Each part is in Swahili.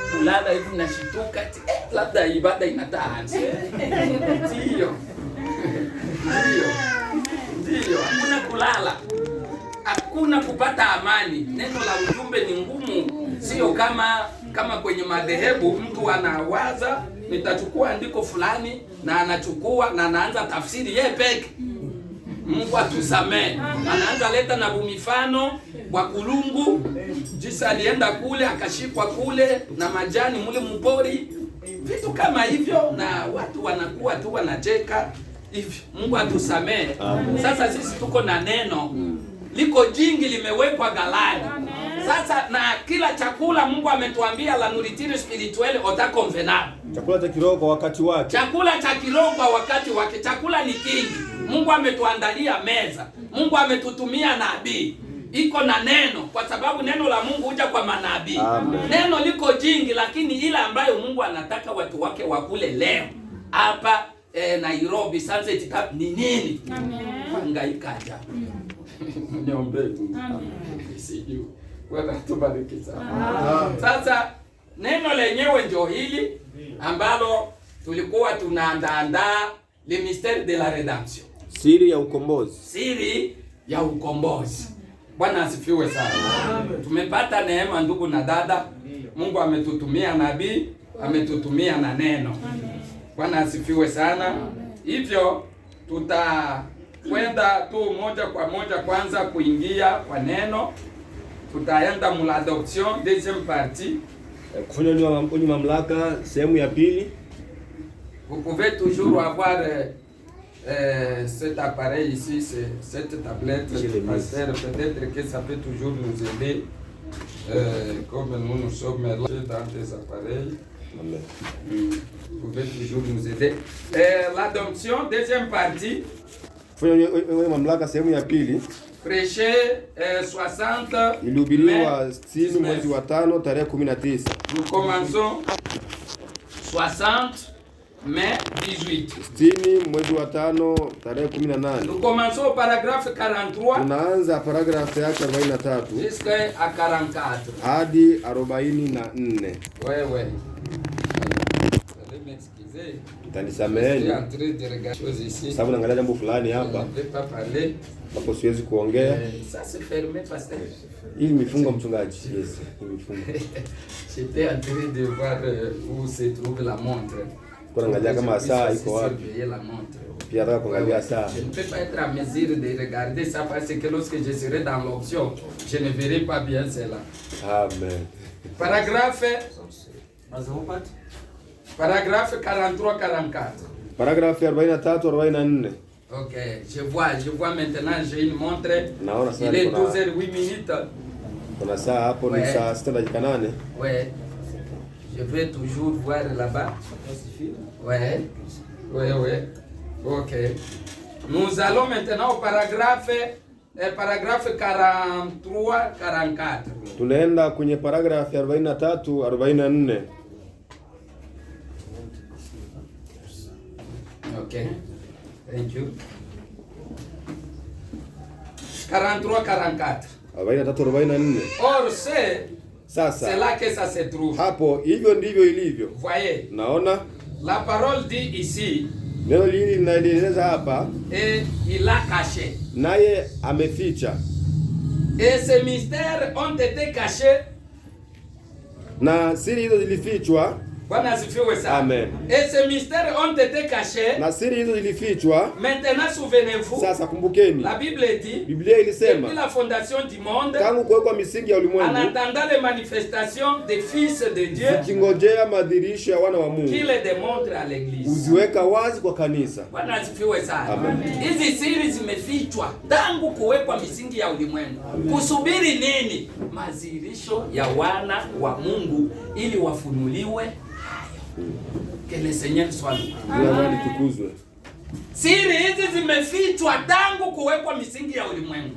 kulala hivi nashituka, labda ibada inataanza. Ndio, hakuna kulala, hakuna kupata amani. Neno la ujumbe ni ngumu, sio kama kwenye madhehebu mtu anawaza nitachukua andiko fulani na anachukua na anaanza tafsiri yeye peke. Mungu atusamee. Anaanza leta na bumifano kwa kulungu, jinsi alienda kule akashikwa kule na majani mule mpori, vitu kama hivyo, na watu wanakuwa tu wanacheka hivyo. Mungu atusamee. Sasa sisi tuko na neno liko jingi limewekwa galani. Sasa na kila chakula Mungu ametuambia la nourriture spirituelle otaconvenable. Chakula cha kiroho kwa wakati wake. Chakula cha kiroho kwa wakati wake. Chakula ni kingi. Mungu ametuandalia meza. Mungu ametutumia nabii. Iko na neno kwa sababu neno la Mungu huja kwa manabii. Neno liko jingi, lakini ile ambayo Mungu anataka watu wake wakule leo hapa Nairobi Sunset Cup ni nini? Hangaikaja. Niombe Mungu. Sijui. Bwana tubariki sana. Sasa neno lenyewe ndio hili ambalo tulikuwa tunaandaa le mystère de la rédemption. Siri ya ukombozi. Siri ya ukombozi. Bwana asifiwe sana. Tumepata neema ndugu na dada. Mungu ametutumia nabii, ametutumia na neno. Bwana asifiwe sana. Hivyo tutakwenda tu moja kwa moja kwanza kuingia kwa neno. Tutaenda mula adoption deuxième partie. Kufanya kwenye mamlaka sehemu ya pili. Vous pouvez toujours avoir cet appareil ici, cette tablette. Peut-être que ça peut toujours nous aider comme nous sommes là dans des appareils. Amen. Vous pouvez toujours nous aider. L'adoption deuxième partie. Kufanya kwenye mamlaka sehemu ya pili. Prêcher 60 ilihubiriwa 60 mwezi wa 5 tarehe 19. Nous commençons 60 mai 18. 60 mwezi wa 5 tarehe 18. Nous commençons au paragraphe 43. Tunaanza paragraph yake 43 jusqu'à 44 hadi 44. Wewe. M'excuser. Utanisameheni. Sababu naangalia jambo fulani hapa. Hapo siwezi kuongea. Ça c'est fermé pasteur. Hii mifungo mchungaji. Yes, mifungo. J'étais en train de voir où se trouve la montre. Kwa naangalia kama saa iko wapi. Pia nataka kuangalia saa. Je ne peux pas être à mesure de regarder ça parce que lorsque je serai dans l'option, je ne verrai pas bien cela. Amen. Paragraphe 43-44. Paragraphe 43-44. Ok, je vois maintenant, j'ai une montre. Il est 12h08. Kuna saa hapo ni saa 6:08. Ouais. Je vais toujours voir là-bas. Ouais. Ok. Nous allons maintenant au paragraphe 43-44. Tunaenda kwenye paragraph 43-44. Ok. Thank you. 43-44. 43-44. Or c'est là que ça se trouve. Hapo hivyo ndivyo ilivyo. Voyez. Naona la parole dit ici. Neno hili linaeleza hapa. Et il a caché. Naye ameficha. Et ces mystères ont été cachés. Na siri hizo zilifichwa. Bwana asifiwe sana. Amen. Et ces mystères ont été cachés. Na siri hizo zilifichwa. Maintenant souvenez-vous. Sasa kumbukeni. La Bible dit. Biblia ilisema. Depuis la fondation du monde. Tangu kuwekwa misingi ya ulimwengu. En attendant les manifestations des fils de Dieu. Zikingojea madhihirisho ya wana wa Mungu. Qui les démontre à l'église. Uziweka wazi kwa kanisa. Bwana asifiwe sana. Amen. Hizi siri zimefichwa tangu kuwekwa misingi ya ulimwengu. Kusubiri nini? Madhihirisho ya wana wa Mungu ili wafunuliwe. Que le Seigneur soit loué. Amen. Tukuzwe. Siri hizi zimefichwa tangu kuwekwa misingi ya ulimwengu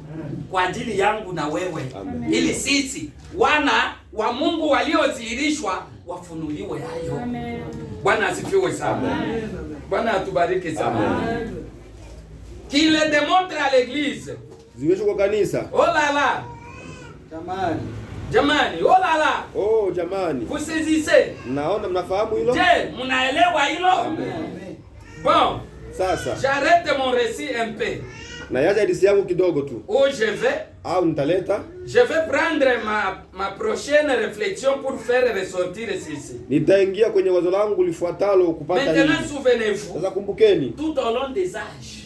kwa ajili yangu na wewe. Amen. Ili sisi wana wa Mungu waliodhihirishwa wafunuliwe hayo. Amen. Bwana asifiwe sana. Amen. Bwana atubariki sana. Amen. Qui le démontre à l'église. Ziweshwe kwa kanisa. Oh là là. Tamani. Jamani, oh la la. Oh jamani. Vous saisissez? Naona mnafahamu hilo? Je, mnaelewa hilo? Amen. Bon. Sasa J'arrête mon récit un peu. Na yaja hadithi yangu kidogo tu. Où je vais? Au nitaleta. Je vais prendre ma prochaine réflexion pour faire ressortir ceci. Nitaingia kwenye wazo langu lifuatalo kupata hili. Maintenant souvenez-vous. Sasa kumbukeni. Tout au long des âges.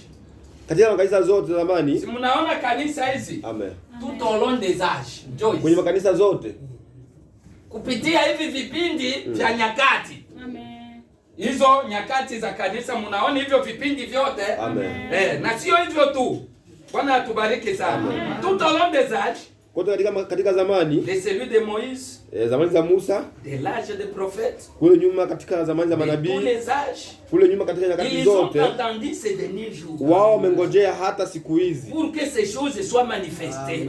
Katika kanisa zote zamani. Si mnaona kanisa hizi? Amen. Tout au long des âges. Joyce. Kwenye makanisa zote. Kupitia hivi vipindi vya nyakati. Amen. Hizo nyakati za kanisa mnaona hivyo vipindi vyote. Amen. Na sio hivyo tu. Bwana atubariki sana. Tout au long des âges. Kote katika zamani. De celui de Moïse. Zamani za Musa. De l'âge des prophètes. Kule nyuma katika zamani za manabii. Tous les âges. Kule nyuma katika nyakati zote. Ils ont attendu ces derniers jours. Wao wamengojea hata siku hizi. Pour que ces choses soient manifestées.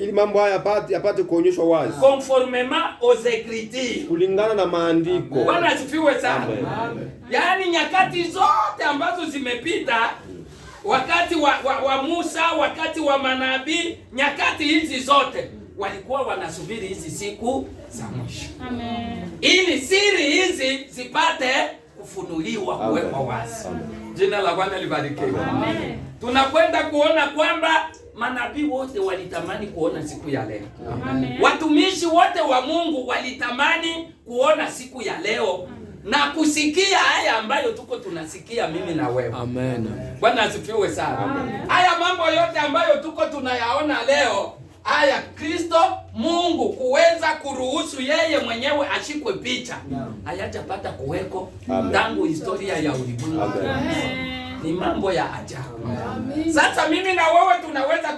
Ili mambo haya yapate kuonyeshwa wazi. Conformément aux écritures. Kulingana na maandiko. Bwana asifiwe sana. Amen. Yaani nyakati zote ambazo zimepita, wakati wa Musa, wakati wa manabii, nyakati hizi zote walikuwa wanasubiri hizi siku za mwisho. Amen. Ili siri hizi zipate kufunuliwa, kuwekwa wazi. Jina la Bwana libarikiwe. Amen. Tunakwenda kuona kwamba manabii wote walitamani kuona siku ya leo. Amen. Watumishi wote wa Mungu walitamani kuona siku ya leo na kusikia haya ambayo tuko tunasikia mimi na wewe. Amen. Bwana asifiwe sana. Haya mambo yote ambayo tuko tunayaona leo, haya Kristo Mungu kuweza kuruhusu yeye mwenyewe ashikwe picha, hayajapata kuweko tangu historia ya ulimwengu. Ni mambo ya ajabu. Sasa mimi na wewe tunaweza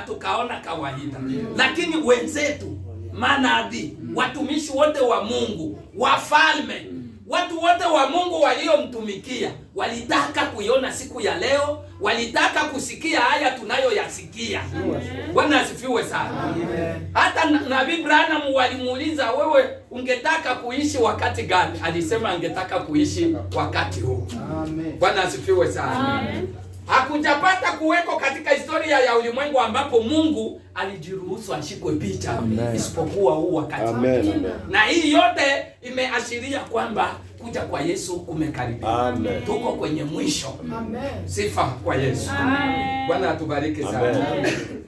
tukaona kawaida. Lakini wenzetu, manabii, watumishi wote wa Mungu, wafalme, watu wote wa Mungu waliomtumikia, walitaka kuiona siku ya leo, walitaka kusikia haya tunayoyasikia. Bwana asifiwe sana. Hata Nabii Branham walimuuliza, wewe ungetaka kuishi wakati gani? Alisema angetaka kuishi wakati huu. Bwana asifiwe sana. Hakujapata kuweko katika historia ya ulimwengu ambapo Mungu alijiruhusu ashikwe picha isipokuwa huu wakati. Amen. Na hii yote imeashiria kwamba kuja kwa Yesu kumekaribia. Amen. Tuko kwenye mwisho. Amen. Sifa kwa Yesu. Amen. Bwana atubariki sana. Amen.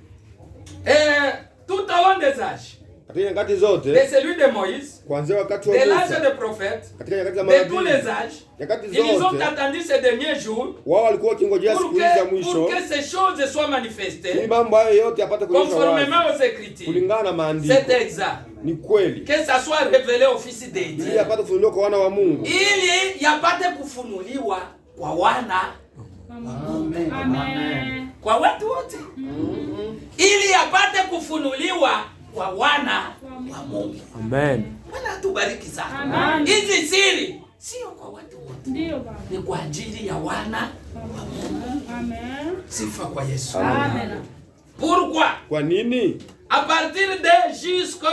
Tout au long des âges. Katika nyakati zote. De celui de Moïse. Kuanzia wakati wa de l'âge Musa. des prophètes. Katika nyakati za de manabii. tous les âges. Nyakati Ils ont zote. attendu ces derniers jours. Wao walikuwa wakingojea siku hizi za mwisho. Pour que ces choses soient manifestées. Ili mambo hayo yote yapate kuonyeshwa wazi. Conformément aux écritures. Kulingana na maandiko. C'est exact. Ni kweli. Que ça soit révélé au fils de Dieu. Ili yapate kufunuliwa kwa wana wa Mungu. Ili yapate kufunuliwa kwa wana. Amen. Amen. Kwa watu wote. Ili yapate kufunuliwa kwa wana wa Mungu. Amen. Bwana tubariki sana. Amen. Hizi siri sio kwa watu wote. Ndio Baba. Ni kwa ajili ya wana wa Mungu. Amen. Sifa kwa Yesu. Amen. Pourquoi? Kwa nini? À partir de jusque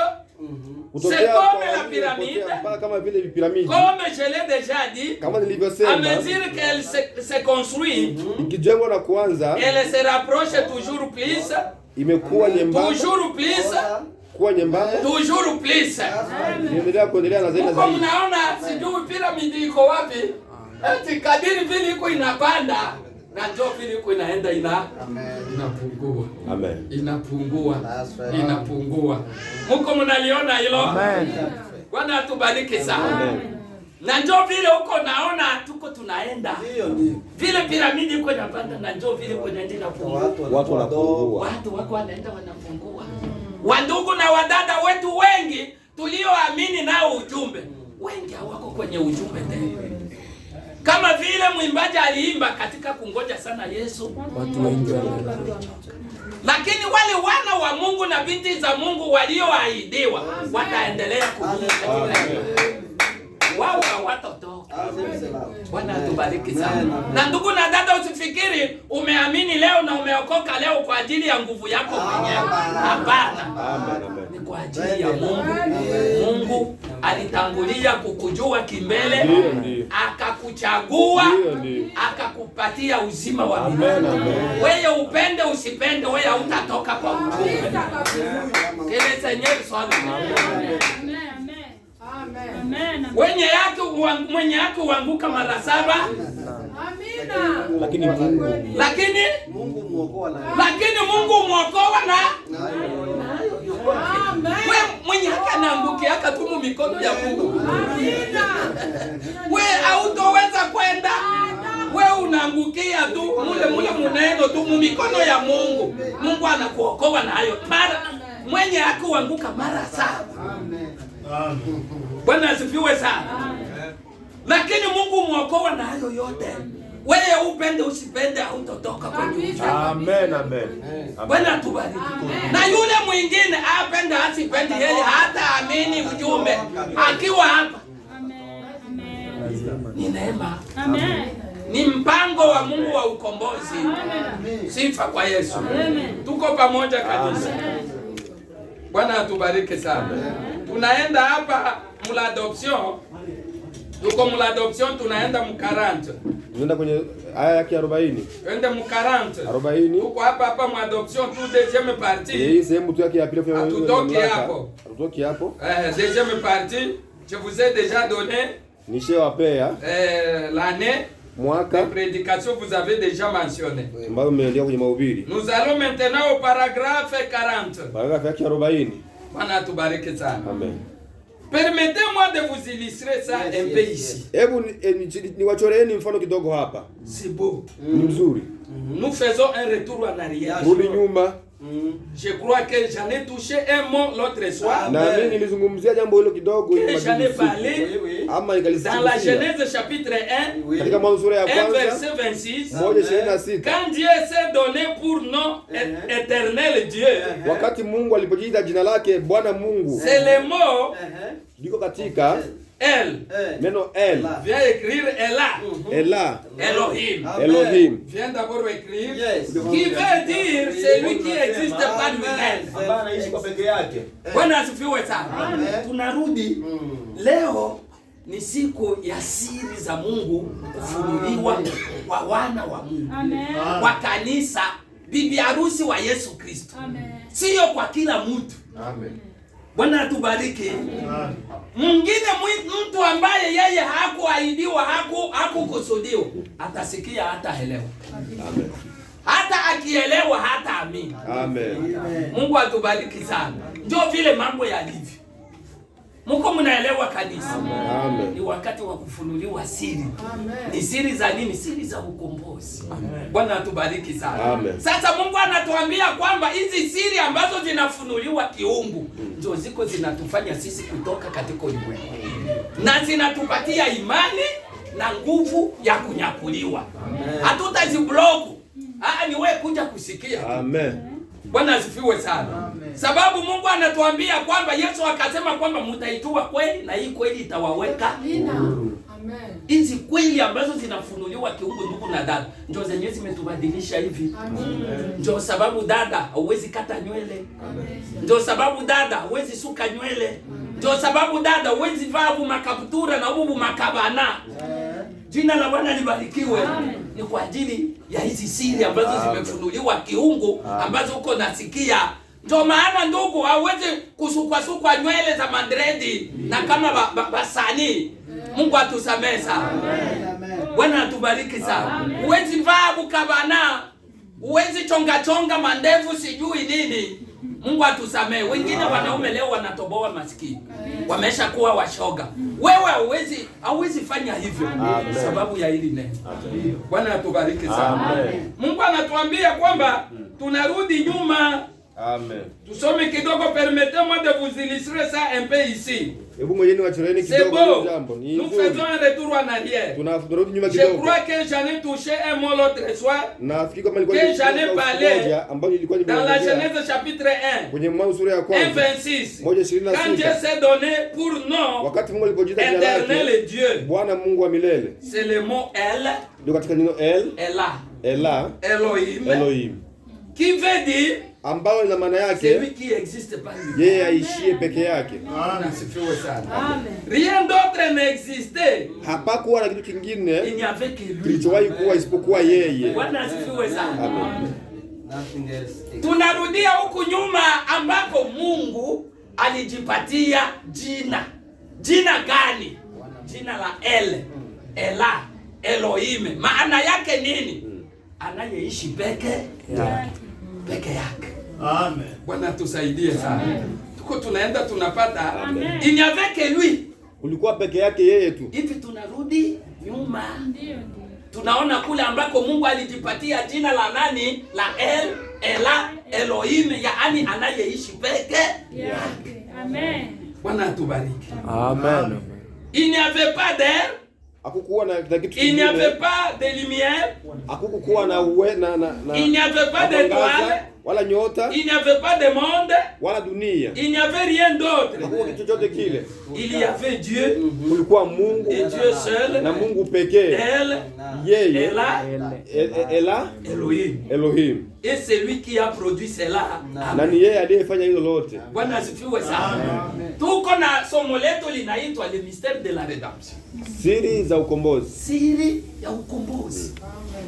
c'est comme la pyramide. Kama vile piramidi. Comme je l'ai déjà dit. Kama À nilivyosema. mesure qu'elle se construit, Ikijengwa na kuanza. elle se rapproche toujours plus. Imekuwa nyembamba. Toujours plus. Kuwa nyembamba. Toujours plus. Kuendelea na zaidi na Huko zaidi. mnaona sijui piramidi iko wapi? Eti kadiri vile iko inapanda na ndio vile iko inaenda inapungua. Amen. Inapungua. Mko mnaliona hilo? Amen. Bwana atubariki sana. Amen. Na ndio vile huko naona tuko tunaenda. Vile piramidi iko inapanda na ndio vile iko inaenda inapungua. Watu wanapungua. Watu wako wanaenda wanapungua. Wandugu na wadada wetu wengi tulioamini nao ujumbe, wengi hawako kwenye ujumbe tena. Kama vile mwimbaji aliimba katika kungoja sana Yesu, Watu wengi lakini wale wana wa Mungu na binti za Mungu walioahidiwa wataendelea kudumu. Wao hawatatoka. Bwana atubariki sana. Na ndugu na dada, usifikiri umeamini leo na umeokoka leo kwa ajili ya nguvu yako mwenyewe. Hapana. Amen. Ni kwa ajili ya Mungu. Mungu alitangulia kukujua kimbele, akakuchagua, akakupatia uzima wa milele. Wewe upende usipende, wewe hautatoka kwa ujumbe. Kile Seigneur swali. Amen. Mwenye yako uanguka mara 7. Amina. Lakini Mungu muokoa na wewe mwenye haki anaangukia tu mikono ya Mungu. Amina. Wewe hautoweza kwenda. Wewe unaangukia tu mule muneno tu mikono ya Mungu. Mungu anakuokoa na hayo. Mara mwenye haki uanguka mara 7. Amen. Bwana asifiwe sana. Lakini Mungu muokoa na hayo yote. Wewe upende usipende hautotoka kwenye ujumbe. Amen. Bwana tubariki. Na yule mwingine apende asipende, yeye hata amini ujumbe akiwa hapa. Ni neema. Ni mpango wa Mungu wa ukombozi. Sifa kwa Yesu. Tuko pamoja kabisa. Bwana atubariki sana. Tunaenda hapa mladoption. Tuko mladoption, tunaenda mu40. Tunaenda kwenye aya yake 40. Twende mu40. 40. Tuko hapa mwadoption tu deuxième partie. Hii sehemu tu yake ya pili kwa tutoki hapo. Tutoki hapo. Deuxième partie, je vous ai déjà donné nishewapea l'année, mwaka, prédication vous avez déjà mentionné. Ambayo umeandika kwenye mahubiri. Nous allons maintenant au paragraphe 40. Paragraphe yake 40. Bwana atubariki sana. Amen. Permettez-moi de vous illustrer ça un peu ici. Hebu niwachoreeni mfano kidogo hapa. C'est beau. Ni mzuri. Nous faisons un retour en arrière. Rudi nyuma. Je crois que j'en ai touché un mot l'autre soir. Na mimi nilizungumzia jambo hilo kidogo hivi. J'en ai parlé dans la Genèse chapitre 1. Katika Mwanzo sura ya kwanza. Verset 26. Moja 26. Quand Dieu s'est donné pour nom éternel Dieu. Wakati Mungu alipojiita jina lake Bwana Mungu. C'est le mot liko katika El. Neno El. Viens écrire Ela. Ela. Elohim. Elohim. Viens d'abord écrire. Qui veut dire celui qui existe par lui-même. Anaishi kwa peke yake. Bwana asifiwe sana. Tunarudi leo, ni siku ya siri za Mungu kufunuliwa kwa wana wa Mungu. Amen. Kwa kanisa, bibi harusi wa Yesu Kristo. Amen. Sio kwa kila mtu. Amen. Bwana atubariki. Mwingine mtu ambaye yeye hakuahidiwa, hakukusudiwa, atasikia hata elewa. Amen. Hata akielewa hata amini. Amen. Mungu atubariki sana. Ndio vile mambo yalivyo. Mko mnaelewa kanisa? Amen. Ni wakati wa kufunuliwa siri. Amen. Ni siri za nini? Siri za ukombozi. Bwana atubariki sana. Amen. Sasa Mungu anatuambia kwamba hizi siri ambazo zinafunuliwa kiungu ndio ziko zinatufanya sisi kutoka katika ulimwengu. Na zinatupatia imani na nguvu ya kunyakuliwa. Hatutazibloku. Ni wewe kuja kusikia. Amen. Bwana asifiwe sana. Amen. Sababu Mungu anatuambia kwamba Yesu akasema kwamba mtaitwa kweli na hii kweli itawaweka. Amen. Hizi kweli ambazo zinafunuliwa kiungu, ndugu na dada, ndio zenyewe zimetubadilisha hivi. Amen. Ndio sababu dada hauwezi kata nywele. Amen. Ndio sababu dada hauwezi suka nywele. Ndio sababu dada hauwezi vaa makaptura na ubu makabana. Jina la Bwana libarikiwe. Ni kwa ajili ya hizi siri ambazo zimefunuliwa kiungu, ambazo uko nasikia. Ndio maana ndugu, hauwezi kusukwa nywele za mandredi na kama basani. Mungu atusamehe sana. Bwana atubariki sana. Huwezi vaa bukabana, huwezi chonga mandevu sijui nini. Mungu atusamehe. Wengine wanaume leo wanatoboa masikio. Wamesha kuwa washoga. Wewe hauwezi fanya hivyo. Sababu ya hili neno. Bwana atubariki sana. Mungu anatuambia kwamba tunarudi nyuma. Amen. Tusome kidogo, permettez-moi de vous illustrer ça un peu ici. Hebu mwenyewe wachoreni kidogo jambo. Nous faisons un retour en arrière. Tunarudi nyuma kidogo. Je crois que j'en ai touché un mot l'autre soir. Nafikiri kama nilikuwa ambayo nilikuwa dans la Genèse chapitre 1. Kwenye Mwanzo sura ya kwanza. 26. Moja 26. Quand Dieu s'est donné pour nom. Wakati Mungu alipojiita jina lake Éternel Dieu. Bwana Mungu wa milele. C'est le mot El. Ndio katika neno El. Ela. Ela. Elohim. Elohim. Qui veut dire ambao ina maana yake celui qui existe par lui. yeye aishie peke yake. Asifiwe sana. Amen. Rien d'autre n'existait. Hapakuwa na kitu kingine Il n'y avait que lui. kilichowahi kuwa isipokuwa yeye. Bwana asifiwe sana. Amen. Tunarudia huku nyuma ambapo Mungu alijipatia jina. Jina gani? Jina la El, Ela, Elohim. Maana yake nini? Anayeishi peke yake. Amen. Bwana tusaidie sana. Tuko tunaenda tunapata Amen. il n'y avait que lui. Kulikuwa peke yake yeye tu. Hivi tunarudi nyuma. Ndio. Tunaona kule ambako Mungu alijipatia jina la nani? La El, Ela, Elohim, yaani anayeishi peke Yake. Amen. Bwana atubariki. Amen. Il n'y avait pas d'air, Hakukuwa na kitu il n'y avait kingine. pas de lumière, Hakukuwa na il n'y avait pas d'étoiles, wala nyota il n'y avait pas de monde, wala dunia. il n'y avait rien d'autre. Hakukuwa kitu chochote kile. Il y avait Dieu Kulikuwa Mungu et Dieu seul, na Mungu pekee. El, Yeye Ela, Ela Elohim. Elohim. Et c'est lui qui a produit cela. Na ni yeye aliyefanya hilo lote. Bwana asifiwe sana. Tuko na somo letu linaitwa le mystère de la rédemption. Siri za ukombozi. Siri ya ukombozi.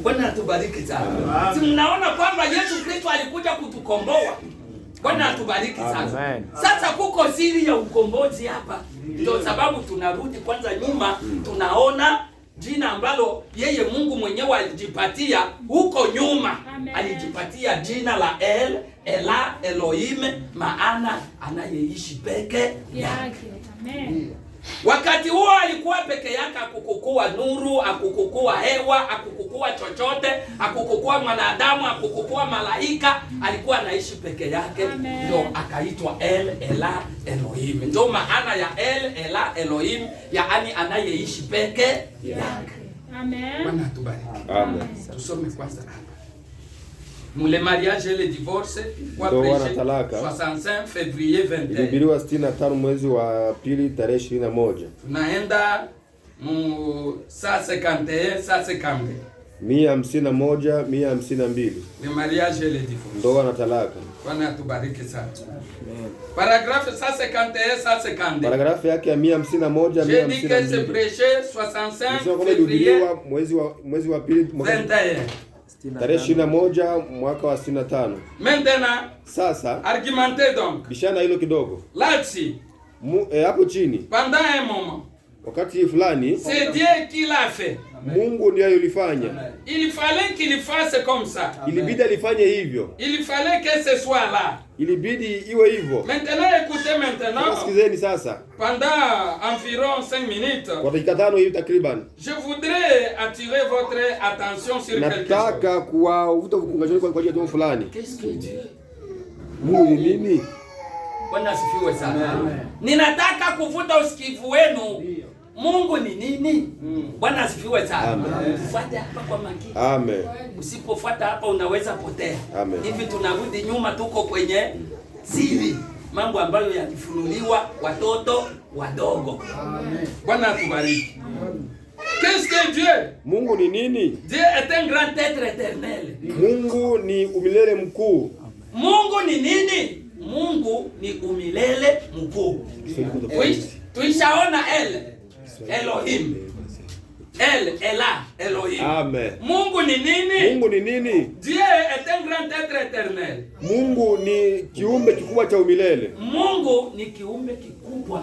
Bwana atubariki sana. Si mnaona kwamba Yesu Kristo alikuja kutukomboa. Bwana atubariki sana. Sasa kuko siri ya ukombozi hapa. Ndio sababu tunarudi kwanza nyuma, tunaona jina ambalo yeye Mungu mwenyewe alijipatia huko nyuma. Amen. Alijipatia jina la El, Ela, Elohim, maana anayeishi peke yake. Yake. Amen. Wakati huo alikuwa peke yake, akukukua nuru, akukukua hewa, akukukua chochote, akukukua mwanadamu, akukukua malaika, alikuwa anaishi peke yake. Amen. Ndio akaitwa El, Ela, Elohim. Ndio maana ya El, Ela, Elohim, yaani anayeishi peke yake. Amen. Bwana atubariki. Amen. Tusome kwanza hapa. Nous le mariage et le divorce kwa Ndoa na prêcher talaka. 65 février 21. Ilihubiriwa 65 mwezi wa pili tarehe 21. Tunaenda mu 151 152. 151 152. Le mariage et le divorce. Ndoa na talaka. Bwana atubariki sana. Paragraphe 151 152. Paragrafu yake ya 151 J'ai dit que c'est 152. prêché 65 Nisema kwamba février ilihubiriwa mwezi wa pili 21. tarehe 21 mwaka wa 65. Maintenant, Sasa argumentez donc. bishana hilo kidogo. Là-dessus, Hapo chini pendant un moment, wakati fulani c'est Dieu qui l'a fait. Mungu ndiye alifanya. Il fallait qu'il fasse comme ça. Ilibidi alifanye hivyo. Il fallait que ce soit là. Ilibidi iwe hivyo. Maintenant, écoutez maintenant. Sikizeni sasa. Pendant environ 5 minutes, Kwa dakika 5 hivi takriban. je voudrais attirer votre attention sur quelque chose. Nataka kuwavuta ukungashoni kwa ajili ya jambo fulani. Qu'est-ce que Dieu? Mungu ni nini? Bwana asifiwe sana. Ninataka kuvuta usikivu wenu. Mungu ni nini? Bwana asifiwe sana. Amen. Fuata hapa kwa makini. Amen. Usipofuata hapa unaweza potea. Amen. Hivi tunarudi nyuma, tuko kwenye siri, mambo ambayo yalifunuliwa watoto wadogo. Bwana atubariki. Qu'est-ce que Dieu? Mungu ni nini? Dieu est un grand être éternel. Mungu ni umilele mkuu. Mungu ni nini? Mungu ni umilele mkuu. Tuishaona El, Elohim. El, Ela, Elohim. Amen. Mungu ni nini? Mungu ni nini? Dieu est un grand être éternel. Mungu ni kiumbe kikubwa cha umilele. Mungu ni kiumbe kikubwa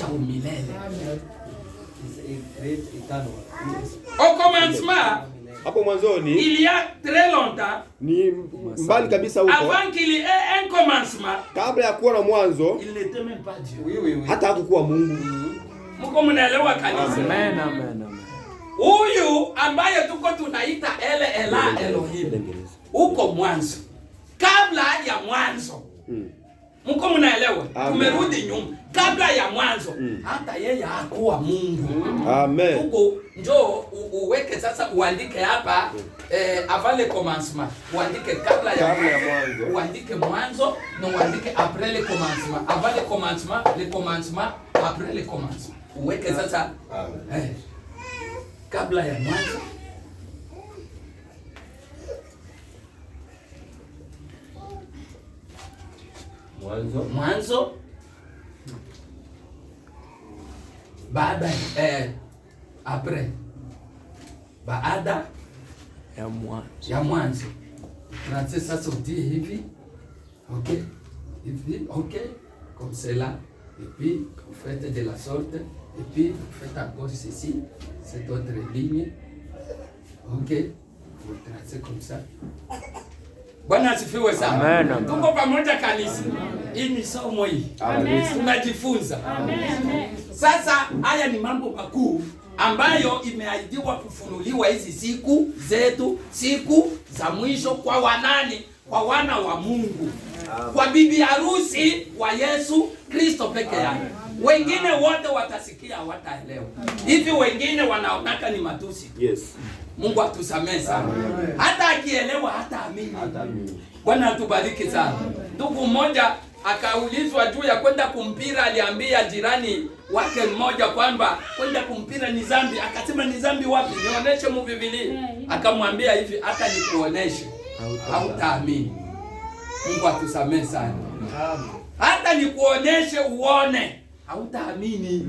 cha umilele. Au commencement, Hapo mwanzoni il y a très longtemps, ni mbali kabisa huko. avant qu'il y ait un commencement, Kabla ya kuwa na mwanzo il n'était même pas Dieu. hata hakukuwa Mungu. Mko mnaelewa kanisa? Amen, amen, amen. Huyu ambaye tuko tunaita El, Ela, Elohim, uko mwanzo, kabla ya mwanzo. Mko mnaelewa? Tumerudi nyuma. Kabla ya mwanzo, hata yeye hakuwa Mungu. Amen. Huko njoo uweke sasa, uandike hapa avant le commencement. Uandike kabla ya mwanzo. Uandike mwanzo na uandike après le commencement. Avant le commencement, après le commencement. Uweke sasa kabla ya mwanzo. Mwanzo baada après baada ya mwanzo. Français sasa utie hivi. OK. Hivi, OK. Comme cela. Et puis vous faites de la sorte. Et puis vous faites encore ceci, cette autre ligne. OK. Vous tracez comme ça. Bwana asifiwe sana. Amen. Tuko pamoja kanisa. Hii ni somo hii. Amen. Tunajifunza. Amen. Amen. Sasa haya ni mambo makuu ambayo imeahidiwa kufunuliwa hizi siku zetu, siku za mwisho kwa wanani? Kwa wana wa Mungu. Kwa bibi harusi wa Yesu Kristo peke yake. Wengine wote watasikia, hawataelewa. Hivi wengine wanaonaka ni matusi. Yes. Mungu atusamehe sana. Hata akielewa hata amini. Bwana atubariki sana. Ndugu mmoja akaulizwa juu ya kwenda kumpira, aliambia jirani wake mmoja kwamba kwenda kumpira ni dhambi. Akasema ni dhambi wapi? Nionyeshe mu Biblia. Akamwambia hivi, hata nikuoneshe hautaamini. Mungu atusamehe sana. Hata nikuoneshe uone hautaamini.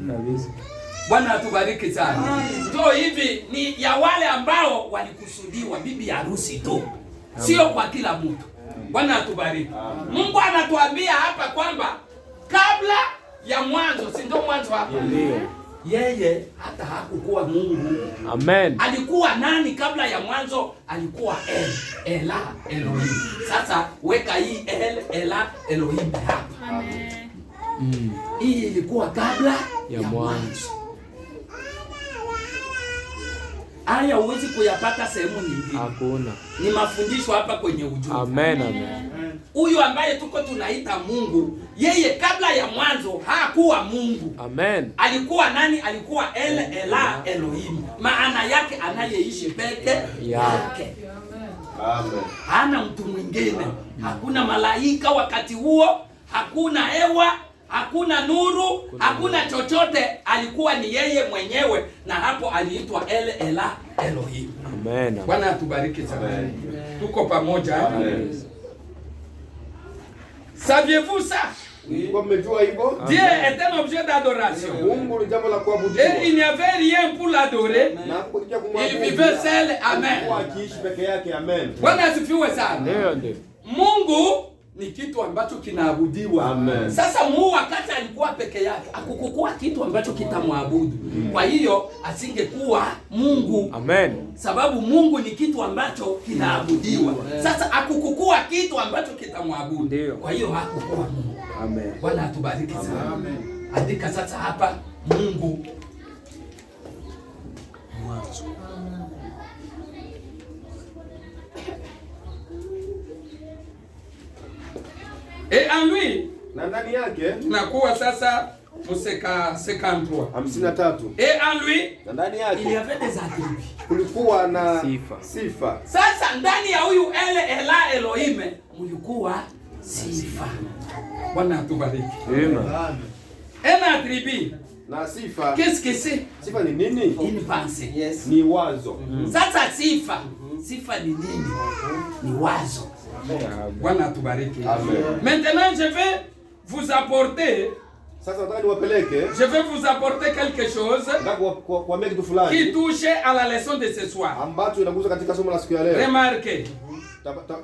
Bwana atubariki sana. Ndio hivi ni ya wale ambao walikusudiwa bibi harusi tu. Sio kwa kila mtu. Bwana atubariki. Mungu anatuambia hapa kwamba kabla ya mwanzo, si ndio mwanzo hapa? Ndio. Yeye hata hakukuwa Mungu. Amen. Alikuwa nani kabla ya mwanzo? Alikuwa Ela, Elohim. Sasa weka hii Ela, Elohim hapa. Amen. Hii ilikuwa kabla ya mwanzo. Haya huwezi kuyapata sehemu nyingine. Hakuna. Ni mafundisho hapa kwenye ujumbe. Amen. Amen. Huyu ambaye tuko tunaita Mungu, yeye kabla ya mwanzo hakuwa Mungu. Amen. Alikuwa nani? Alikuwa Ela, Elohim. Maana yake anayeishi peke yake. Amen. Hana mtu mwingine. Hakuna malaika wakati huo, hakuna hewa, hakuna nuru, hakuna chochote. Alikuwa ni yeye mwenyewe, na hapo aliitwa Ela, Elohim. Amen. Bwana atubariki sana. Tuko pamoja. Amen. Saviez-vous ça? Kwa mmejua hivyo? Dieu est un objet d'adoration. Mungu ni jambo la kuabudiwa. Et il n'y avait rien pour l'adorer. Na kuja kumwabudu. Il vivait seul. Amen. Kwa akiishi peke yake. Amen. Bwana asifiwe sana. Ndio. Mungu ni kitu ambacho kinaabudiwa. Amen. Sasa Mungu wakati alikuwa peke yake, hakukuwa kitu ambacho kitamwabudu. Kwa hiyo asingekuwa Mungu. Amen. Sababu Mungu ni kitu ambacho kinaabudiwa. Sasa hakukuwa kitu ambacho kitamwabudu. Ndio. Kwa hiyo hakukuwa Mungu. Amen. Bwana atubariki sana. Amen. Andika sasa hapa Mungu mwanzo. Et en lui, Na ndani yake tunakuwa sasa museka 53. 53. Et en lui, Na ndani il y yake avait des attributs. kulikuwa na sifa. Sasa ndani ya huyu Ela Elohim mulikuwa sifa. Bwana atubariki. Amen. Un attribut. Na sifa. Qu'est-ce que c'est? Sifa ni nini? Une pensée. Yes. Ni wazo. Sasa sifa. Sifa ni nini? Ni wazo. Bwana atubariki. Amen. Maintenant je vais vous apporter, Sasa nataka niwapeleke. je vais vous apporter quelque chose Nataka kuambia kitu fulani qui touche à la leçon de ce soir. ambacho inagusa katika somo la siku ya leo. Remarquez,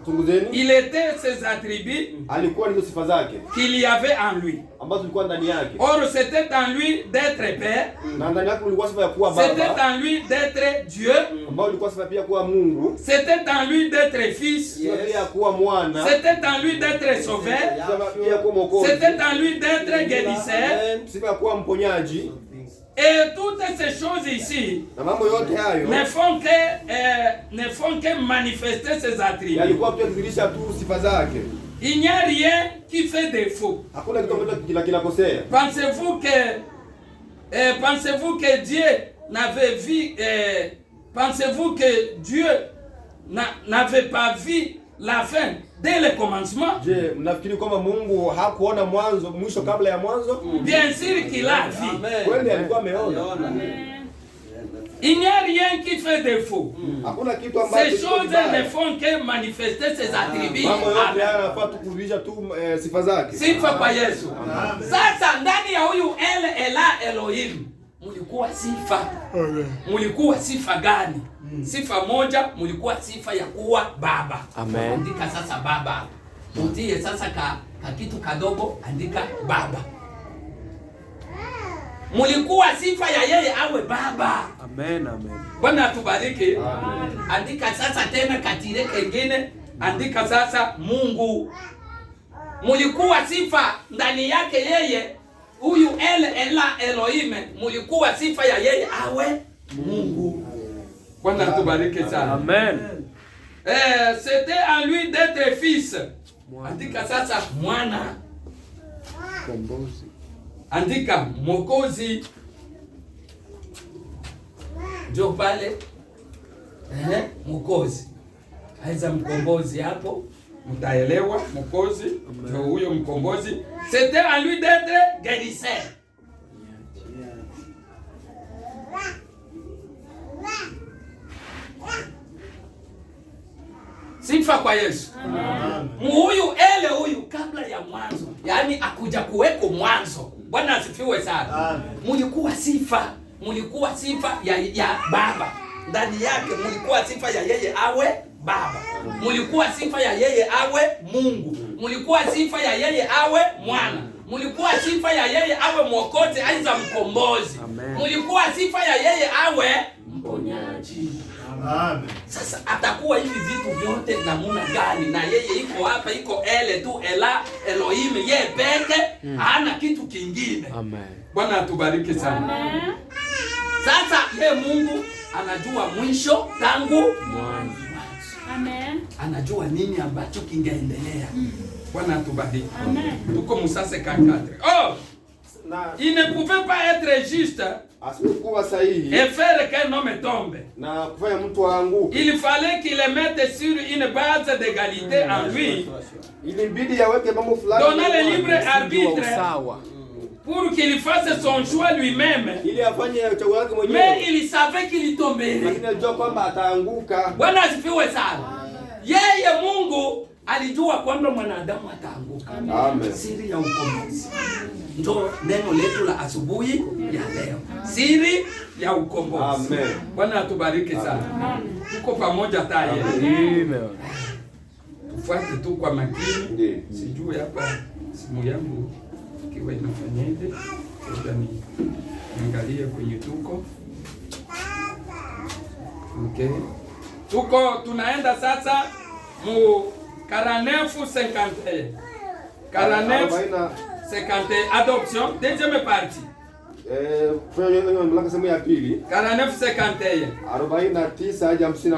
Chunguzeni. il était ses attributs Alikuwa ndizo sifa zake qu'il y avait en lui. ambazo zilikuwa ndani yake. Or c'était en lui d'être père, Na ndani yake kulikuwa sifa ya kuwa c'était baba, en lui d'être Dieu, ambayo ilikuwa sifa pia kuwa Mungu, c'était en lui d'être fils, sifa pia kuwa mwana, c'était en lui d'être sauveur, sifa pia kuwa mwokozi, c'était en lui d'être guérisseur. sifa ya kuwa mponyaji. Et toutes ces choses ici Na mambo yote hayo ne font que manifester ses attributs. yalikuwa pia kudhihirisha tu sifa zake. Il n'y a rien qui fait défaut. Hakuna kitu ambacho kinakosea. Pensez-vous que Dieu n'avait vu, pensez-vous que Dieu n'avait pas vu la fin dès le commencement? Je, mnafikiri kwamba Mungu hakuona mwisho kabla ya mwanzo? Bien sûr qu'il a vu. Kweli alikuwa ameona. Il n'y a rien qui fait défaut. Hakuna kitu ambacho Ces choses ne font que manifester ses attributs. mambo yote haya yanafaa tu kurudisha tu sifa zake. Sifa kwa Yesu. Sasa ndani ya huyu El Ela Elohim mulikuwa sifa. Mulikuwa sifa gani? Sifa moja, mulikuwa sifa ya kuwa baba. Amen. Andika sasa baba. Mutie sasa ka kitu kadogo, andika baba. Mulikuwa sifa ya yeye awe baba. Amen, amen. Bwana atubariki. Andika sasa tena katire kengine, andika sasa Mungu. Mulikuwa sifa ndani yake yeye, huyu El Ela Elohim, mulikuwa sifa ya yeye awe Mungu. Bwana atubariki sana. Amen. C'était en lui d'être fils. Andika sasa mwana. Kombozi. Andika Mwokozi. Ndio pale. Mwokozi. Aiza mkombozi hapo. Mtaelewa Mwokozi. Ndio huyo mkombozi. C'était en lui d'être guérisseur. Sifa kwa Yesu. Huyu ele huyu kabla ya mwanzo, yaani akuja kuweko mwanzo. Bwana asifiwe sana. Mulikuwa sifa ya baba. Ndani yake mulikuwa sifa ya yeye awe baba. Mulikuwa sifa ya yeye awe Mungu. Mulikuwa sifa ya yeye awe mwana. Mulikuwa sifa ya yeye awe mwokozi aiza mkombozi. Mulikuwa sifa ya yeye awe mponyaji. Amen. Sasa atakuwa hivi vitu vyote namuna gani? Na yeye iko hapa, iko ele tu Ela Elohim, yeye peke, hana kitu kingine. Amen. Bwana atubariki sana. Amen. Sasa yeye Mungu anajua mwisho tangu mwanzo. Amen. Anajua nini ambacho kingeendelea. Bwana atubariki. Amen. Tuko Musase 44. Oh! Il ne pouvait pas être juste et faire qu'un homme tombe. Il fallait qu'il le mette sur une base d'égalité en lui, donnant le libre arbitre pour qu'il fasse son choix lui-même. Mais il savait qu'il tomberait. Bwana asifiwe sana. Yeye Mungu alijua kwamba mwanadamu ataanguka. Amen. Siri ya ukombozi. Ndio neno letu la asubuhi ya leo. Siri ya ukombozi. Amen. Bwana atubariki sana. Amen. Tuko pamoja taye. Amen. Tufuate tu kwa makini. Sijui hapa simu yangu kiwa inafanyaje. Sasa niangalie kwenye tuko. Okay. Tuko tunaenda sasa mu 49-51. 49-51. Adoption, deuxième partie. 49-51. 49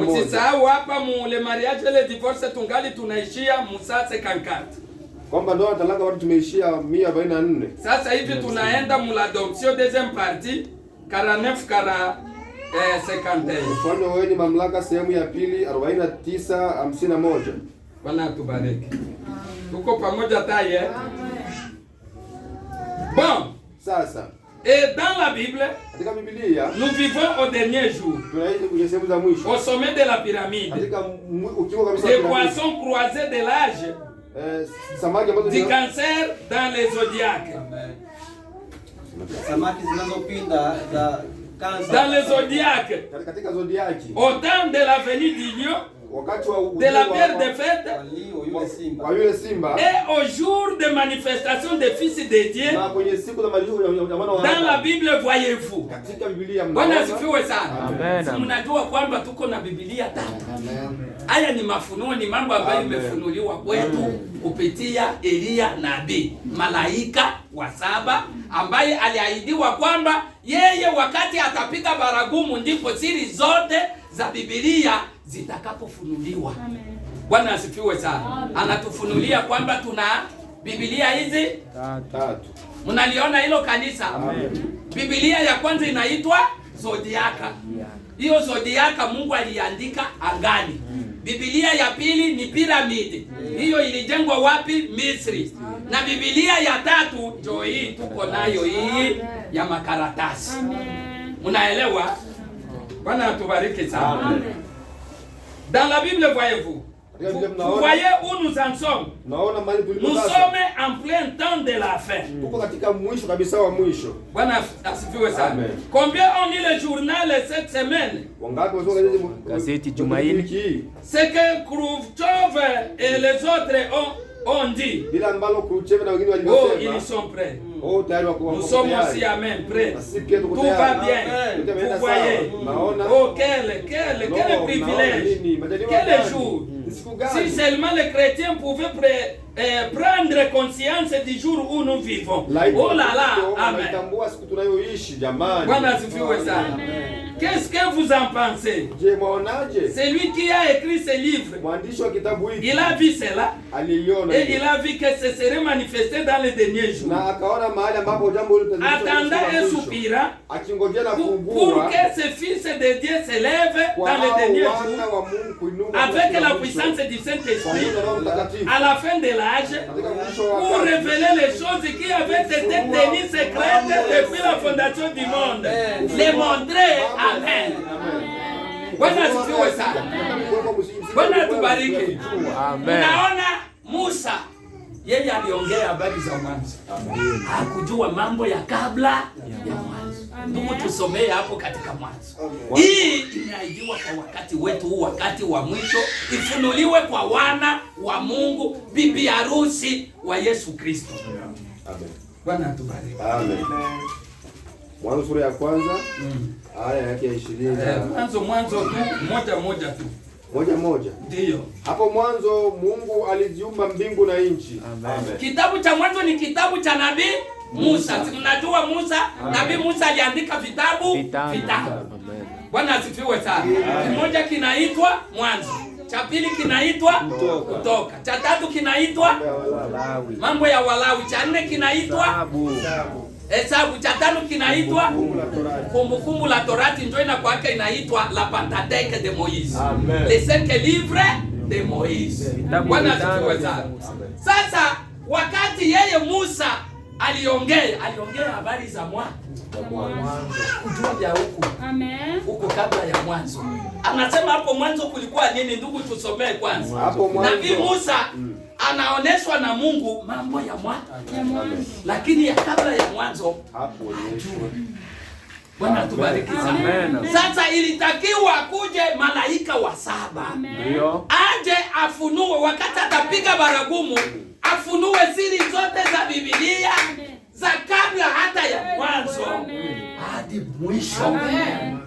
Usisahau hapa mu le mariage et le divorce tungali tunaishia Musa 54. Kwamba ndoa talaka watu tumeishia 144. Sasa hivi tunaenda mu l'adoption deuxième partie 49-51. Ufalme wenye mamlaka sehemu ya pili 49-51. Bwana atubariki. Tuko pamoja taye. Bon. Sasa. Et dans la Bible, katika Biblia, nous vivons au dernier jour. Tunaishi kwenye sehemu za mwisho. Au sommet de la pyramide. Katika ukingo kabisa des poissons croisés de l'âge. Samaki ambazo du cancer dans les zodiaques. Samaki zinazopinda za cancer dans les zodiaques. Katika zodiaki. Au temps de la venue du lion. De la pierre de fête et au jour de manifestation des fils de Dieu. Dans la Bible voyez-vous. Bwana asifiwe sana. Mnajua kwamba tuko na Biblia tatu. Haya ni mafunuo, ni mambo ambayo imefunuliwa kwetu kupitia Elia nabii, malaika wa 7 ambaye aliahidiwa kwamba yeye wakati atapiga baragumu ndipo siri zote za Biblia zitakapofunuliwa. Bwana asifiwe sana. Anatufunulia kwamba tuna Biblia hizi tatu. Mnaliona hilo kanisa? Amen. Biblia ya kwanza inaitwa zodiaka. Hiyo zodiaka Mungu aliandika angani. Biblia ya pili ni piramidi. Hiyo ilijengwa wapi? Misri. Na Biblia ya tatu ndio hii tuko nayo hii ya makaratasi. Mnaelewa? Bwana atubariki sana. Amen. Dans la Bible, voyez-vous, vous voyez où nous en sommes. Nous sommes en plein temps de la fin. Tuko katika mwisho kabisa wa mwisho. Bwana asifiwe sana. Combien on lit le journal cette semaine? Wangapi wasoma gazeti Jumanne? Ce que Khrouchtchev et les autres ont dit. Bila ambalo Khrouchtchev na wengine Oh, walisema. ils sont prêts. Oh, tayari wako. Nous sommes aussi amen prêts. Tout va bien. Vous voyez. Oh, quel privilège. Quel jour. Si seulement les chrétiens pouvaient prendre conscience du jour où nous vivons. Oh là là, amen. Bwana asifiwe sana. Qu'est-ce que vous en pensez? Celui qui a écrit ce livre, il a vu cela et il a vu que ce serait manifesté dans les derniers jours. Attendant et soupirant pour que ce fils de Dieu s'élève dans les derniers jours avec la puissance du Saint-Esprit à la fin de l'âge pour révéler les choses qui avaient été tenues secrètes depuis la fondation du monde. Les montrer. Amen. Bwana asifiwe sana. Bwana tubariki. Unaona Musa yeye aliongea habari za mwanzo. Hakujua mambo ya kabla ya mwanzo. Ndugu tusomee hapo katika Mwanzo. Hii inaidiwa kwa wakati wetu huu, wakati wa mwisho, ifunuliwe kwa wana wa Mungu, bibi harusi wa Yesu Kristo. Amen. Bwana atubariki. Amen. Mwanzo sura ya kwanza aya yake ya 20. Mwanzo tu moja tu. Moja. Ndio. Hapo mwanzo Mungu aliziumba mbingu na nchi. Amen. Kitabu cha Mwanzo ni kitabu cha nabii Musa. Mnajua Musa, nabii Musa aliandika vitabu. Bwana asifiwe sana. Kimoja kinaitwa Mwanzo. Cha pili kinaitwa Kutoka. Cha tatu kinaitwa Mambo ya Walawi. Cha nne kinaitwa Hesabu. Cha tano kinaitwa Kumbukumbu la Torati, ndio inakuwa inaitwa la Pentateuque de Moïse. Les 5 livres de Moïse. Bwana asifiwe sana. Sasa wakati yeye Musa aliongea habari za mwanzo. Kujua ya huku. Amen. Huko kabla ya mwanzo. Anasema hapo mwanzo kulikuwa nini? Ndugu tusomee kwanza. Hapo mwanzo. Nabii Musa anaoneshwa na Mungu mambo ya mwanzo. Lakini ya kabla ya mwanzo hapo onyeshwa. Bwana tubariki sana. Sasa ilitakiwa kuje malaika wa 7. Ndio. Aje afunue wakati atapiga baragumu, afunue siri zote za Biblia za kabla hata ya mwanzo hadi mwisho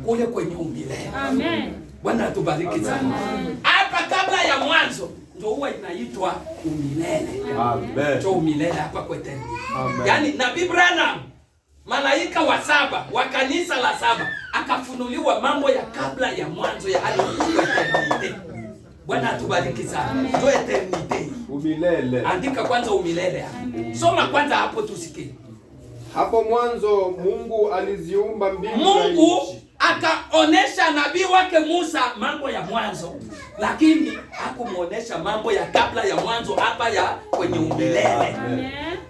kule kwenye umilele. Amen. Bwana tubariki sana. Hapa kabla ya mwanzo ndio huwa inaitwa umilele. Amen. Ndio umilele hapa kwetu. Yaani Nabii Branham malaika wa 7 wa kanisa la 7 akafunuliwa mambo ya kabla ya mwanzo ya eternity. Bwana atubariki sana. Ndio eternity. Umilele. Andika kwanza umilele hapo. Soma kwanza hapo tusikie. Hapo mwanzo Mungu aliziumba mbingu na nchi. Mungu akaonesha nabii wake Musa mambo ya mwanzo, lakini hakumuonesha mambo ya kabla ya mwanzo hapa ya kwenye umilele.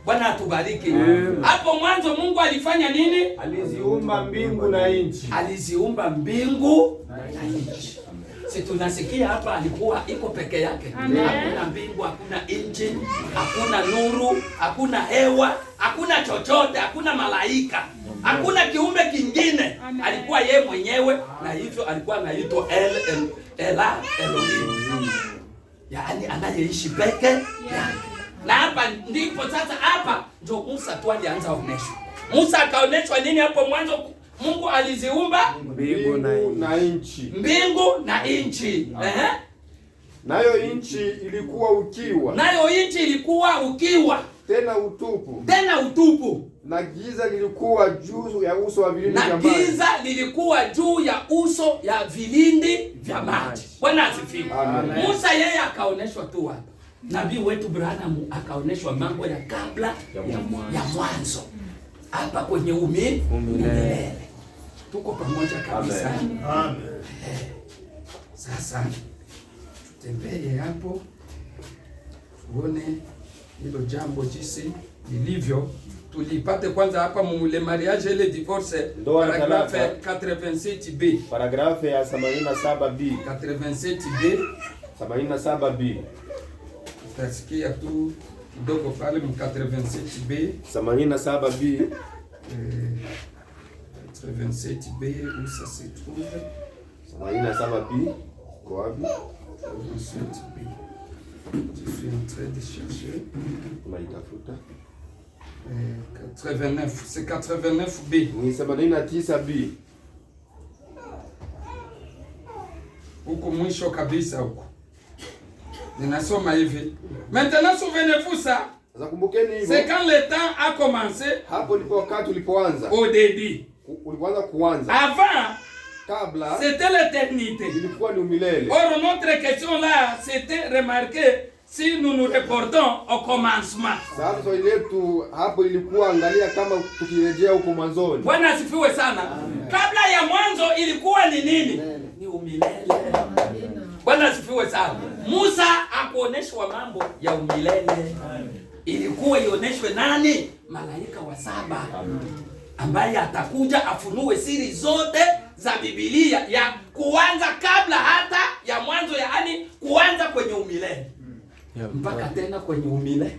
Bwana atubariki. Hapo mwanzo Mungu alifanya nini? Aliziumba mbingu na nchi. Aliziumba mbingu na nchi. Si tunasikia hapa alikuwa iko peke yake. Hakuna mbingu, hakuna nchi, hakuna nuru, hakuna hewa, hakuna chochote, hakuna malaika, hakuna kiumbe kingine. Alikuwa yeye mwenyewe, na hivyo alikuwa anaitwa Elohim. Yaani anayeishi peke yake. Na hapa ndipo sasa hapa ndio Musa tu alianza kuoneshwa. Musa akaoneshwa nini hapo mwanzo? Mungu aliziumba mbingu na nchi. Mbingu na nchi. Nayo nchi ilikuwa ukiwa. Tena utupu. Na giza lilikuwa juu ya uso wa vilindi vya maji. Bwana asifiwe. Musa yeye akaoneshwa tu hapa. Nabii wetu Branham akaoneshwa mambo ya kabla ya mwanzo. Hapa kwenye umilele. Tuko pamoja kabisa. Amen. Sasa tutembee hapo tuone hilo jambo jinsi lilivyo. tulipate kwanza hapa le mariage et le divorce, Ndoa na paragraphe talaka. 87B. Paragrafu ya 87B. 87B. 87B. Utasikia tu kidogo pale 87B. 87B. 87B où ça se trouve? 87B. Kwa wapi? 87B. Je suis en train de chercher. Unaitafuta. 89, c'est 89B. Ni 89B. Huko mwisho kabisa huko. Ninasoma hivi. Maintenant souvenez-vous ça. Sasa kumbukeni hivyo. C'est quand le temps a commencé. Hapo ndipo wakati ulipoanza. Au début. Ulipoanza kuanza. Avant, Kabla c'était l'éternité. ilikuwa ni umilele. Or, notre question là, c'était remarquer si nous nous reportons au commencement. Sasa swali letu hapo ilikuwa angalia kama tukirejea huko mwanzoni. Bwana asifiwe sana. Kabla ya mwanzo ilikuwa ni nini? Ni umilele. Bwana asifiwe sana. Musa hakuoneshwa mambo ya umilele. Ilikuwa ioneshwe nani? Malaika wa 7. Ambaye atakuja afunue siri zote za Biblia ya kuanza kabla hata ya mwanzo, yaani kuanza kwenye umilele mpaka tena kwenye umilele.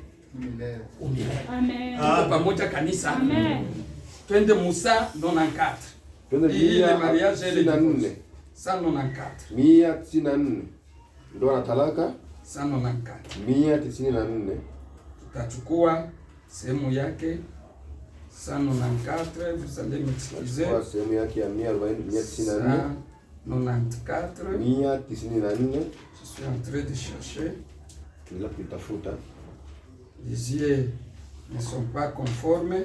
Amen. Tuko pamoja kanisa. Amen. Twende Musa 94. Twende Hii ni mariage ile 194. 194. 194. Ndoa na talaka 194. 194. Tutachukua sehemu yake 194, vous allez m'excuser. Kwa sehemu yake ya 194. 194. 194. Je suis en train de chercher. Nila kutafuta. Les yeux ne sont pas conformes.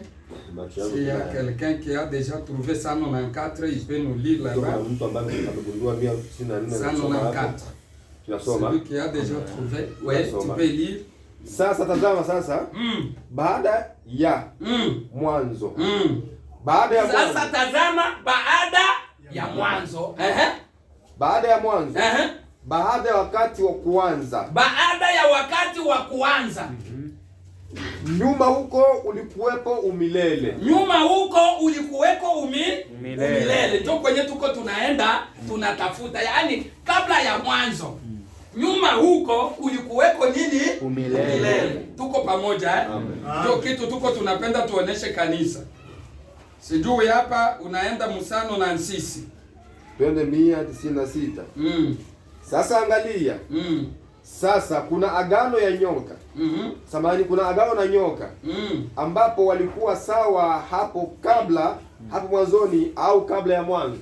S'il y a quelqu'un qui a déjà trouvé 194, il peut nous lire là-bas. Mtu ambaye amegundua 194 194. Tunasoma. Celui qui a déjà trouvé, ouais, tu peux lire. Sasa tazama sasa. Baada ya mwanzo. Baada ya mwanzo. Sasa tazama baada ya mwanzo. Baada ya mwanzo. Baada ya wakati wa kuanza. Baada ya wakati wa kuanza. Nyuma huko ulikuwepo umilele. Nyuma huko ulikuweko umilele. Ndio kwenye tuko tunaenda tunatafuta. Yaani kabla ya mwanzo. Nyuma huko ulikuweko nini? Umilele. Tuko pamoja Ndio kitu tuko tunapenda tuoneshe kanisa. Sijui hapa unaenda Musano na Nsisi. Twende 196. Sasa angalia. Sasa kuna agano ya nyoka. Samahani, kuna agano na nyoka. Ambapo walikuwa sawa hapo kabla, hapo mwanzoni au kabla ya mwanzo.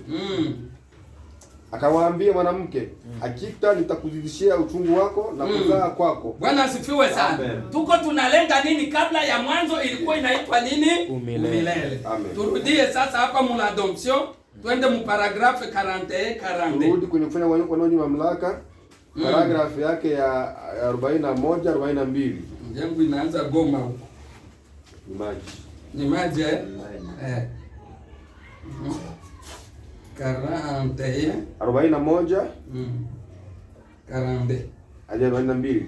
Akawaambia mwanamke, hakika nitakuzidishia uchungu wako na kuzaa kwako. Bwana asifiwe sana. Amen. Tuko tunalenga nini? Kabla ya mwanzo ilikuwa inaitwa nini? Umilele. Amen. Turudie sasa hapa mu l'adoption. Twende mu paragraphe 41 Turudi kwenye kufanya wanaoji mamlaka. Paragraph yake ya 41 42. Yangu inaanza Goma huko. Ni maji. 41 41 42 hadi 42.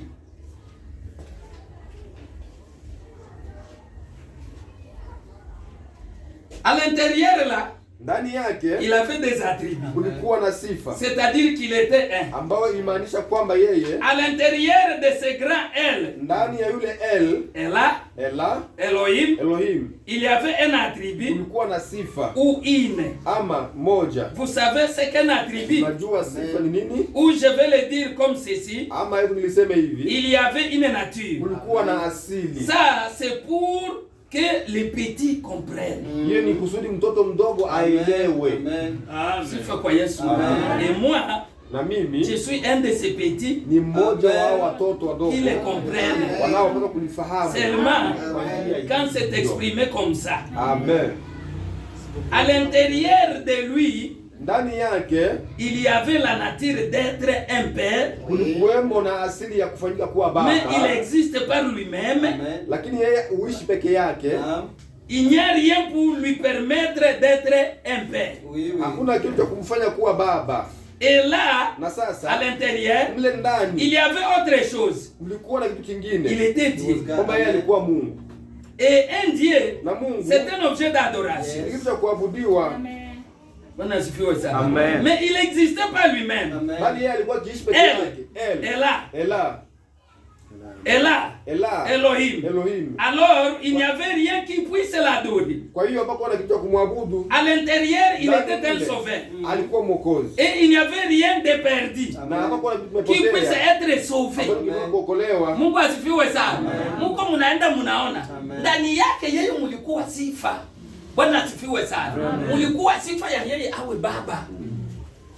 À l'intérieur là, ndani yake il avait des attributs. Kulikuwa na sifa. C'est-à-dire qu'il était un. Ambayo ilimaanisha kwamba yeye à l'intérieur de ce grand L, ndani ya yule Ela, Elohim, il y avait un attribut kulikuwa na sifa ou une. ama moja. Vous savez ce qu'un attribut? Unajua sifa ni nini? Ou je vais le dire comme ceci. Ama hebu niliseme hivi. Il y avait une nature. Kulikuwa na asili. Ça c'est pour que les petits comprennent. Hiyo ni kusudi mtoto mdogo aelewe. Sifa kwa Yesu. Et moi, na mimi je suis un de ces petits ni mmoja wa watoto wadogo qui les comprennent. wanaopata kulifahamu. Seulement quand c'est exprimé comme ça. Amen. À l'intérieur de lui, ndani yake il y avait la nature d'être un père, kulikuwemo na asili ya kufanyika kuwa baba, mais il existe par lui-même. Lakini yeye uishi peke yake. Il n'y a rien pour lui permettre d'être un père. Hakuna kitu cha kumfanya kuwa baba. Et là, na sasa, à l'intérieur, mle ndani il y avait autre chose. kulikuwa na kitu kingine. Il était Dieu. Kwamba yeye alikuwa Mungu. Et un Dieu, na Mungu c'est un objet d'adoration. ni kitu cha kuabudiwa. Bwana asifiwe sana. Amen. Mais il n'existait pas lui-même. Bali yeye alikuwa akiishi peke yake. Ela, Elohim. Elohim. Alors, il n'y avait rien qui puisse l'adorer. Kwa hiyo hapakuwa na kitu cha kumwabudu. À l'intérieur, il était un sauveur. Alikuwa mwokozi. Et il n'y avait rien de perdu Na hapakuwa na kitu qui puisse kimepotea. être sauvé. Kuokolewa. Mungu asifiwe sana. Mungu mnaenda mnaona. Ndani yake yeye mlikuwa sifa. Bwana asifiwe sana. Mlikuwa sifa ya yeye awe baba.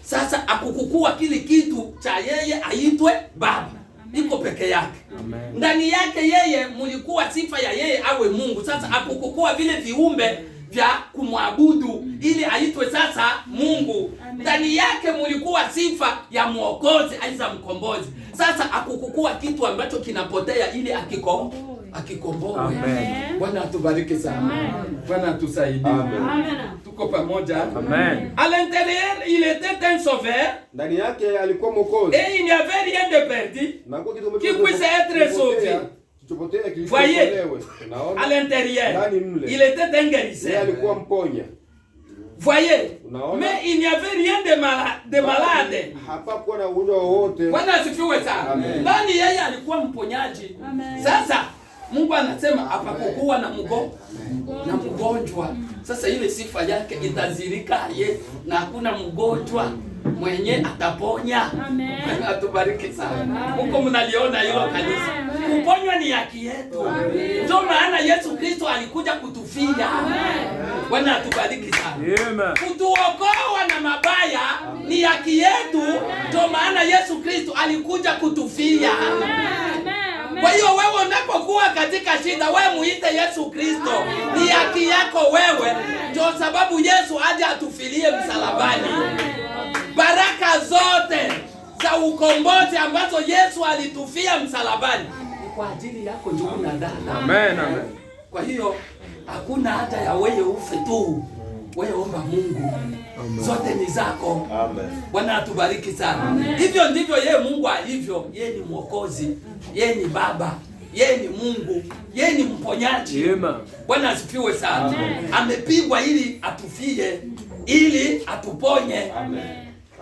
Sasa akukukua kile kitu cha yeye aitwe baba. Iko peke yake. Ndani yake yeye mlikuwa sifa ya yeye awe Mungu. Sasa akukukua vile viumbe vya kumwabudu ili aitwe sasa Mungu. Ndani yake mlikuwa sifa ya mwokozi aiza mkombozi. Sasa akukukua kitu ambacho kinapotea ili akikomboe. Bwana atubariki sana. Bwana atusaidie. Tuko pamoja. Amen. À l'intérieur, il était un sauveur. Ndani yake alikuwa mwokozi. Et il n'y avait rien de perdu Na kwa kitu qui puisse être sauvé. Voyez, à l'intérieur, il était un guérisseur. Alikuwa mponya. Voyez, mais il n'y avait rien de malade. Hapakuwa na ugonjwa wowote. Bwana asifiwe sana. Ndani yeye alikuwa mponyaji. Sasa Mungu anasema hapakuwa na mgonjwa. Sasa ile sifa yake itazirika ye na hakuna mgonjwa mwenye ataponya. Bwana atubariki sana. Mungu mnaliona hilo kanisa. Kuponywa ni haki yetu. Ndio maana Yesu Kristo alikuja kutufia. Bwana atubariki sana. Kutuokoa na mabaya ni haki yetu. Ndio maana Yesu Kristo alikuja kutufia. Kwa hiyo wewe unapokuwa katika shida, wewe muite Yesu Kristo. Ni haki yako wewe. Ndio sababu Yesu aje atufilie msalabani. Baraka zote za ukombozi ambazo Yesu alitufia msalabani ni kwa ajili yako ndugu na dada. Amen, amen. Kwa hiyo hakuna haja ya wewe ufe tu. Wewe omba Mungu. Zote ni zako. Amen. Bwana atubariki sana. Hivyo ndivyo yeye Mungu alivyo. Yeye ni mwokozi. Yeye ni baba. Yeye ni Mungu. Yeye ni mponyaji. Bwana asifiwe sana. Amepigwa ili atufie, ili atuponye.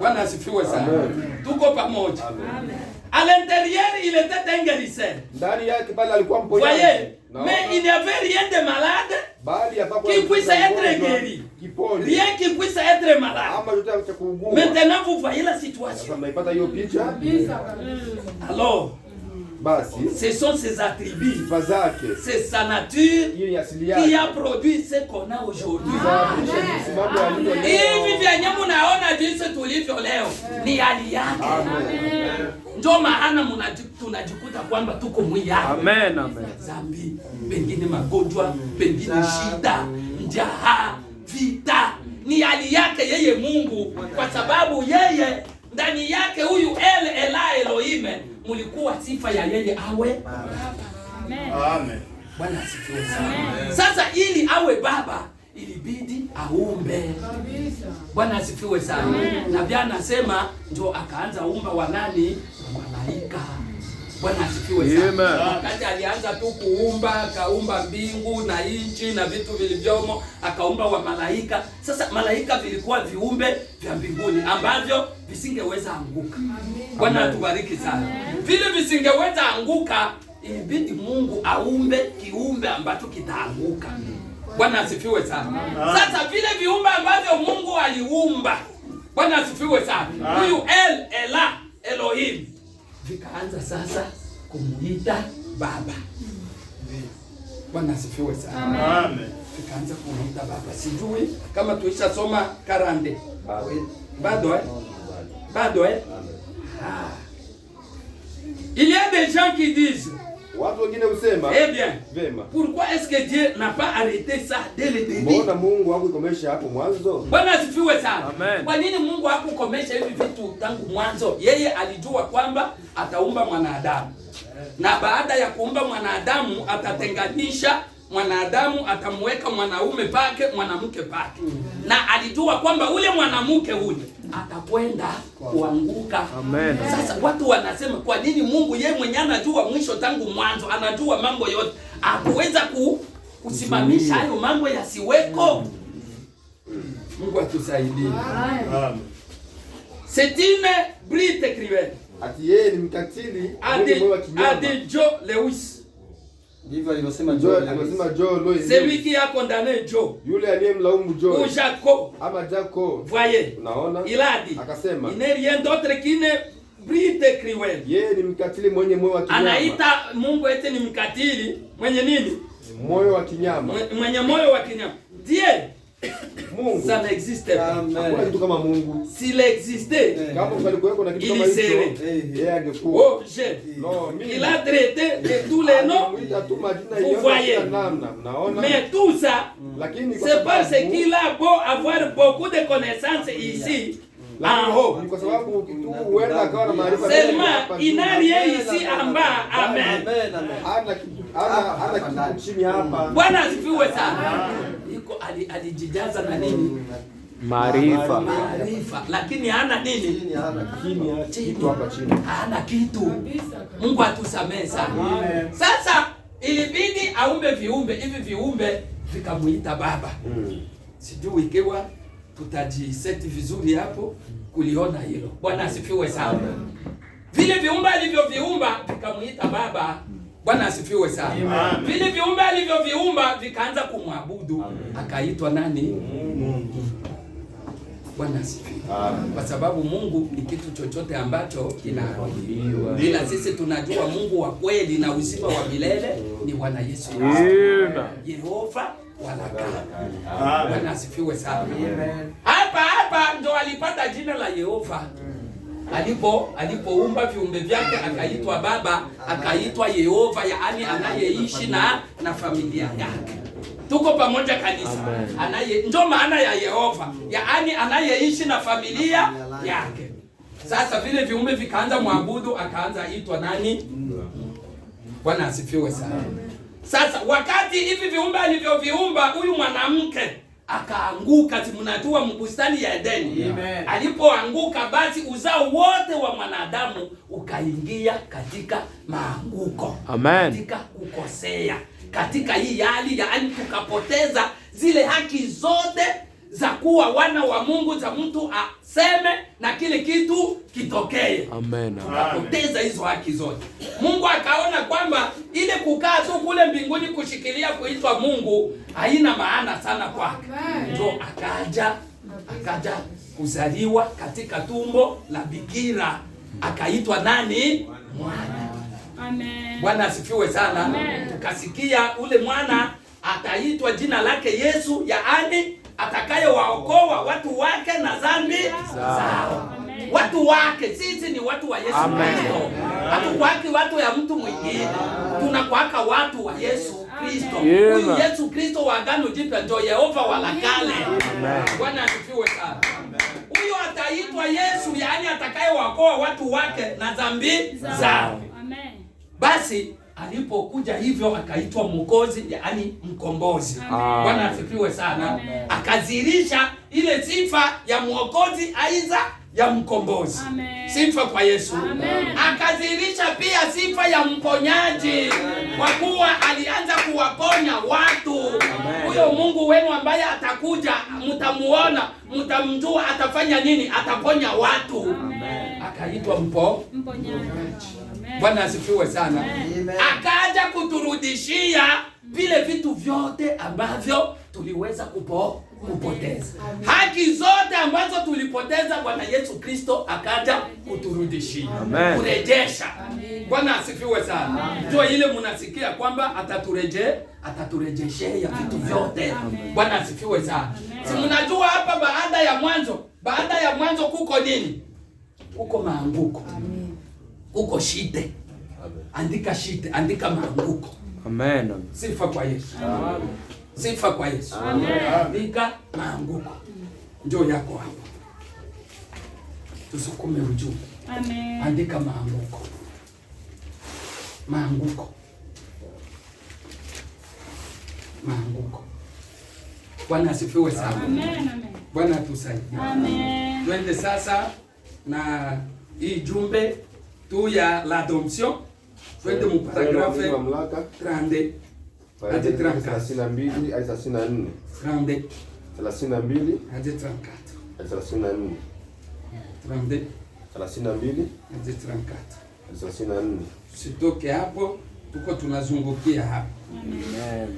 Bwana asifiwe sana. Tuko pamoja. À l'intérieur, il était un guérisseur. Ndani yake pale alikuwa mponyaji. Voyez, mais il n'y avait rien de malade qui puisse être guéri. Rien qui puisse être malade. Maintenant, vous voyez la situation. Alors, ce sont ses attributs, c'est sa nature qui a produit ce qu'on a aujourd'hui. Hivi vyenye mnaona jinsi tulivyo leo ni hali yake. Ndio maana tunajikuta kwamba tuko mwiyake. Amen, amen. Zambi, pengine magonjwa, pengine shida, njaa, vita. Ni hali yake yeye Mungu, kwa sababu yeye ndani yake huyu Elohim mulikuwa sifa ya yeye awe. Amen. Bwana asifiwe sana. Sasa ili awe baba ilibidi aumbe. Bwana asifiwe sana. Na Biblia anasema ndio akaanza umba wanani? Malaika. Bwana asifiwe sana. Wakati alianza tu kuumba, akaumba mbingu na nchi na vitu vilivyomo, akaumba wa malaika. Sasa malaika vilikuwa viumbe vya mbinguni ambavyo visingeweza anguka. Bwana atubariki sana. Vile visingeweza anguka, ilibidi Mungu aumbe kiumbe ambacho kitaanguka. Bwana asifiwe sana. Sasa vile viumbe ambavyo Mungu aliumba, Bwana asifiwe sana. Huyu Elohim vikaanza sasa kumuita baba. Bwana asifiwe sana. Amen. Vikaanza kumuita baba. Sijui kama tuisha soma karande. Bado Il y a des gens qui disent, watu wengine usema, eh bien, vema, pourquoi est-ce que Dieu n'a pas arrêté ça dès le début? Mbona Mungu hakukomesha hapo mwanzo? Bwana asifiwe sana. Amen. Kwa nini Mungu hakukomesha hivi vitu tangu mwanzo? Yeye alijua kwamba ataumba mwanadamu. Na baada ya kuumba mwanadamu atatenganisha mwanadamu, atamweka mwanaume pake, mwanamke pake. Na alijua kwamba ule mwanamke ule atakwenda kuanguka. Amen. Sasa watu wanasema kwa nini Mungu yeye mwenyewe anajua mwisho tangu mwanzo, anajua mambo yote, hakuweza kusimamisha hayo mambo yasiweko. Mungu atusaidie. Amen. C'est une brute écrivaine. Ati yeye ni mkatili mwenye wa kinyama. Ade Joe Lewis. Ndivyo alivyosema Joe Lewis. Celui qui a condamné Joe. Yule aliyemlaumu Joe. Ou Jacob. Ama Jacob. Voyez. Unaona? Il a dit. Akasema. Il n'est rien d'autre qu'une brute écrivaine. Yeye ni mkatili mwenye moyo wa kinyama. Anaita Mungu eti ni mkatili mwenye nini? Moyo wa kinyama. Mwenye moyo wa kinyama. Dieu. Mungu. Ça n'existe pas. Hakuna kitu kama Mungu. S'il existait, kama kulikuwa na kitu kama hicho, yeye angekuwa. Oh, il a traité de tous les noms. Vous voyez. Mais tout ça, c'est parce qu'il a beau avoir beaucoup de connaissances ici. En haut. Seulement, il n'a rien ici en bas. Amen. Bwana asifiwe sana. Alijijaza na nini? Maarifa. Lakini hana nini? Kitu hapa chini. Hana kitu. Mungu atusamehe sana. Sasa ilibidi aumbe viumbe, hivi viumbe vikamuita baba. Sijui ikiwa tutajiseti vizuri hapo kuliona hilo. Bwana asifiwe sana. Vile viumbe alivyoviumba vikamuita baba. Bwana asifiwe sana. Vile viumbe alivyoviumba vikaanza kumwabudu, akaitwa nani? Mungu. Bwana asifiwe. Kwa sababu Mungu ni kitu chochote ambacho kinaabudiwa. Bila sisi tunajua Mungu wa kweli na uzima wa milele ni Bwana Yesu Kristo. Yehova wala. Bwana asifiwe sana. Hapa ndo alipata jina la Yehova. Alipoumba viumbe vyake akaitwa baba, akaitwa Yehova, yaani anayeishi na familia yake. Tuko pamoja kanisa. Ndio maana ya Yehova, yaani anayeishi na familia yake. Sasa vile viumbe vikaanza muabudu, akaanza itwa nani? Bwana asifiwe sana. Sasa wakati hivi viumbe alivyoviumba, huyu mwanamke akaanguka, mnajua mbustani ya Edeni. Alipoanguka basi uzao wote wa mwanadamu ukaingia katika maanguko. Katika kukosea. Katika hii hali yaani tukapoteza zile haki zote za kuwa wana wa Mungu, za mtu aseme na kile kitu kitokee. Tukapoteza hizo haki zote. Mungu akaona kwamba ile kukaa tu kule mbinguni kushikilia kuitwa Mungu haina maana sana kwake. Ndio akaja kuzaliwa katika tumbo la bikira, akaitwa nani? Mwana. Amen. Bwana asifiwe sana. Amen. Tukasikia ule mwana ataitwa jina lake Yesu, yaani atakayewaokoa watu wake na dhambi zao. Watu wake, sisi ni watu wa Yesu Kristo. Hatukwaki watu ya mtu mwingine. Tunakwaka watu wa Yesu Kristo. Huyu Yesu Kristo wa Agano Jipya ndio Yehova wa kale. Bwana asifiwe sana. Huyu ataitwa Yesu, yaani atakayewaokoa watu wake na dhambi zao. Basi alipokuja hivyo akaitwa Mwokozi, yaani mkombozi. Bwana asifiwe sana. Akazirisha ile sifa ya Mwokozi aiza ya mkombozi. Sifa kwa Yesu. Akazirisha pia sifa ya mponyaji, kwa kuwa alianza kuwaponya watu. Huyo Mungu wenu ambaye atakuja, mtamuona, mtamjua atafanya nini, ataponya watu. Akaitwa mponyaji. Bwana asifiwe sana. Akaja kuturudishia vile vitu vyote ambavyo tuliweza kupoteza. Haki zote ambazo tulipoteza, Bwana Yesu Kristo akaja kuturudishia. Kurejesha. Bwana asifiwe sana. Ndio ile mnasikia kwamba ataturejeshea vitu vyote. Bwana asifiwe sana. Si mnajua hapa baada ya mwanzo kuko nini? Kuko maanguko. Kuko shite. Andika shite, andika maanguko. Amen. Sifa kwa Yesu. Amen. Sifa kwa Yesu. Amen. Andika maanguko. Njoo yako hapo. Tusukume ujumbe. Amen. Andika maanguko. Maanguko. Maanguko. Bwana asifiwe sana. Amen. Bwana atusaidie. Amen. Twende sasa na hii jumbe tu ya l'adoption. Twende mu paragrafe 30. hadi 34. 32 hadi 34. 32 32 hadi 34. hadi 34. 32 32 hadi 34. hadi 34. Sitoke hapo, tuko tunazungukia hapo. Amen.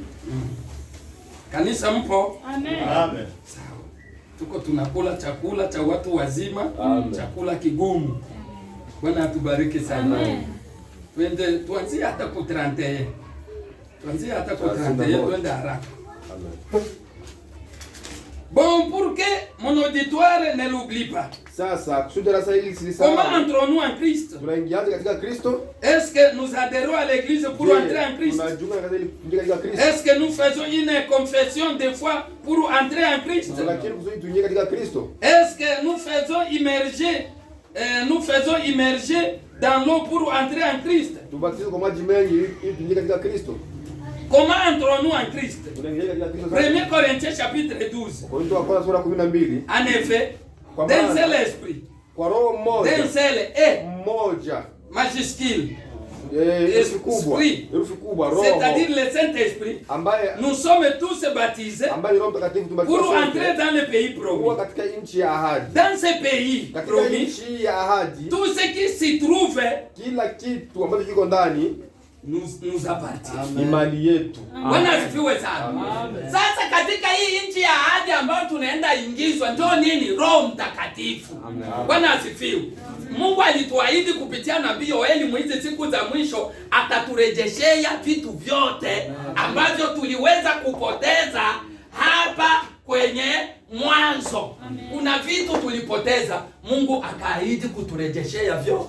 Kanisa mpo? Amen. Sawa. Tuko tunakula chakula cha watu wazima, chakula kigumu. Bwana atubariki sana. Twende tuanzie hata ku 31. Tuanzie hata ku 31, twende haraka. Amen. Bon, pour que mon auditoire ne l'oublie pas. Sasa kusudi darasa hili silisahau. Comment entrons-nous en Christ? Tunaingiaje katika Kristo? Est-ce que nous adhérons à l'église pour entrer en Christ? Tunajiunga katika Kristo. Est-ce que nous faisons une confession de foi pour entrer en Christ? Lakini kusudi tuingie katika Kristo. Est-ce que nous faisons immerger dans l'eau pour entrer en Christ? Tubatizwe kwa maji mengi ili tuingie katika Kristo. Comment entrons-nous en Christ? Tunaingia katika Kristo. 1 Corinthiens chapitre 12. Korinto wa kwanza sura 12. En effet, d'un seul esprit, Kwa roho mmoja. d'un seul et Mmoja. majuscule, Herufi kubwa. Esprit. Herufi kubwa roho. c'est-à-dire le Saint-Esprit. Ambaye Nous sommes tous baptisés ambaye Roho Mtakatifu tubatizwa pour sote. entrer dans le pays Kuwa promis. katika nchi ya ahadi. Dans ce pays Katika promis, nchi ya ahadi tout ce qui s'y trouve kila kitu ambacho kiko ndani nous appartient. ni mali yetu. Bwana asifiwe sana. Sasa katika hii nchi ya ahadi ambayo tunaenda ingizwa ndio nini? Roho Mtakatifu. Bwana asifiwe. Mungu alituahidi kupitia nabii Yoeli mwizi siku za mwisho ataturejeshea vitu vyote ambavyo tuliweza kupoteza hapa kwenye mwanzo. Kuna vitu tulipoteza, Mungu akaahidi kuturejeshea vyote.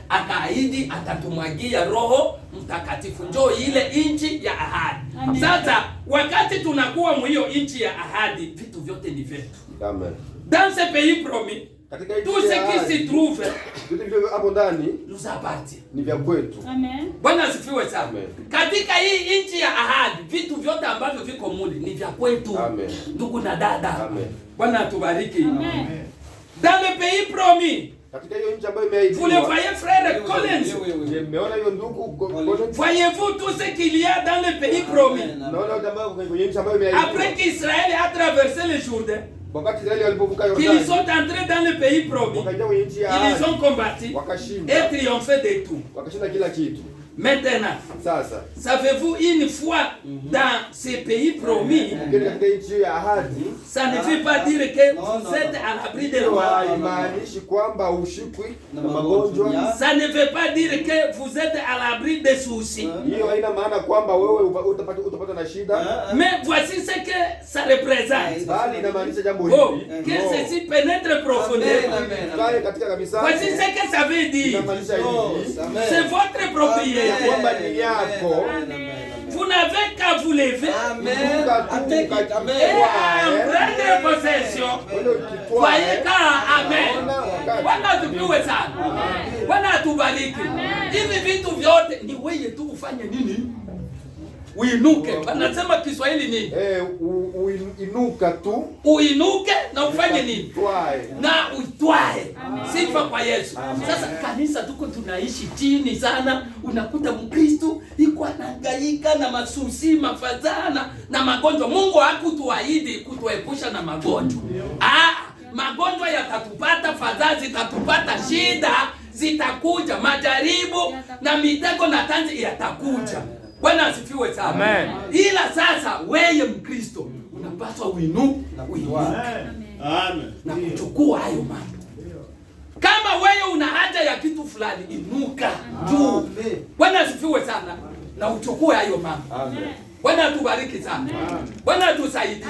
Akaahidi atatumwagia Roho Mtakatifu, njoo ile nchi ya ahadi. Sasa wakati tunakuwa mwiyo nchi ya ahadi, vitu vyote ni vyetu. Amen. Dans ce pays promis, Katika tout ce qui s'y trouve vitu vile hapo ndani nous appartient. ni vya kwetu. Amen. Bwana asifiwe sana. Amen. Katika hii nchi ya ahadi, vitu vyote ambavyo viko muli ni vya kwetu. Amen. Ndugu na dada. Amen. Bwana atubariki. Amen. Dans le pays promis, Katika hiyo nchi ambayo vous le imeahidiwa. voyez frère Collins. Je mmeona hiyo ndugu Collins? Voyez-vous tout ce qu'il y a dans le pays promis? Naona watu ambao kwenye nchi ambayo Après imeahidiwa. qu'Israël a traversé le Jourdain, Wakati Israeli walipovuka qu'ils Yordani, sont entrés dans le pays promis, wakaingia kwenye nchi ya ils ahadi. ont combattu Wakashinda. et triomphé de tout. Wakashinda kila kitu. Maintenant, Sasa savez-vous, une fois dans ces pays promis, ukija katika nchi ya ahadi, ça ne veut pas dire que vous êtes à l'abri de hiyo loi. haimaanishi kwamba ushikwi na magonjwa. Ça ne veut pas dire que vous êtes à l'abri des soucis. Hiyo haina maana kwamba wewe utapata na shida, Mais voici ce que ça représente. bali inamaanisha jambo Oh, hili. que ceci pénètre profondément. Kae katika kabisa. Voici ce que ça veut dire. Inamaanisha hivi. C'est votre propriété. Ya kwamba ni yako. Vous n'avez qu'à vous lever Kuka tu et en prendre possession. Voyez quand amen. Bwana atupiwe sana. Bwana atubariki. Hivi vitu vyote ni wewe tu ufanye nini? Uinuke. Wanasema Kiswahili nini? Inuka tu. Uinuke na ufanye nini? Twae. Na uitwae. Sifa kwa Yesu. Sasa kanisa tuko tunaishi chini sana. Unakuta Mkristo iko anahangaika na masusi, mafadhana na magonjwa. Mungu hakutuahidi kutuepusha na magonjwa. Magonjwa yatatupata, fadhaa zitatupata, shida zitakuja, majaribu na mitego na tanzi yatakuja. Bwana asifiwe sana. Amen. Ila sasa wewe Mkristo unapaswa uinuke Amen. na kuchukua hayo mambo. Kama wewe una haja ya kitu fulani, inuka juu. Bwana asifiwe sana na uchukue hayo mambo. Amen. Bwana atubariki sana. Bwana atusaidie.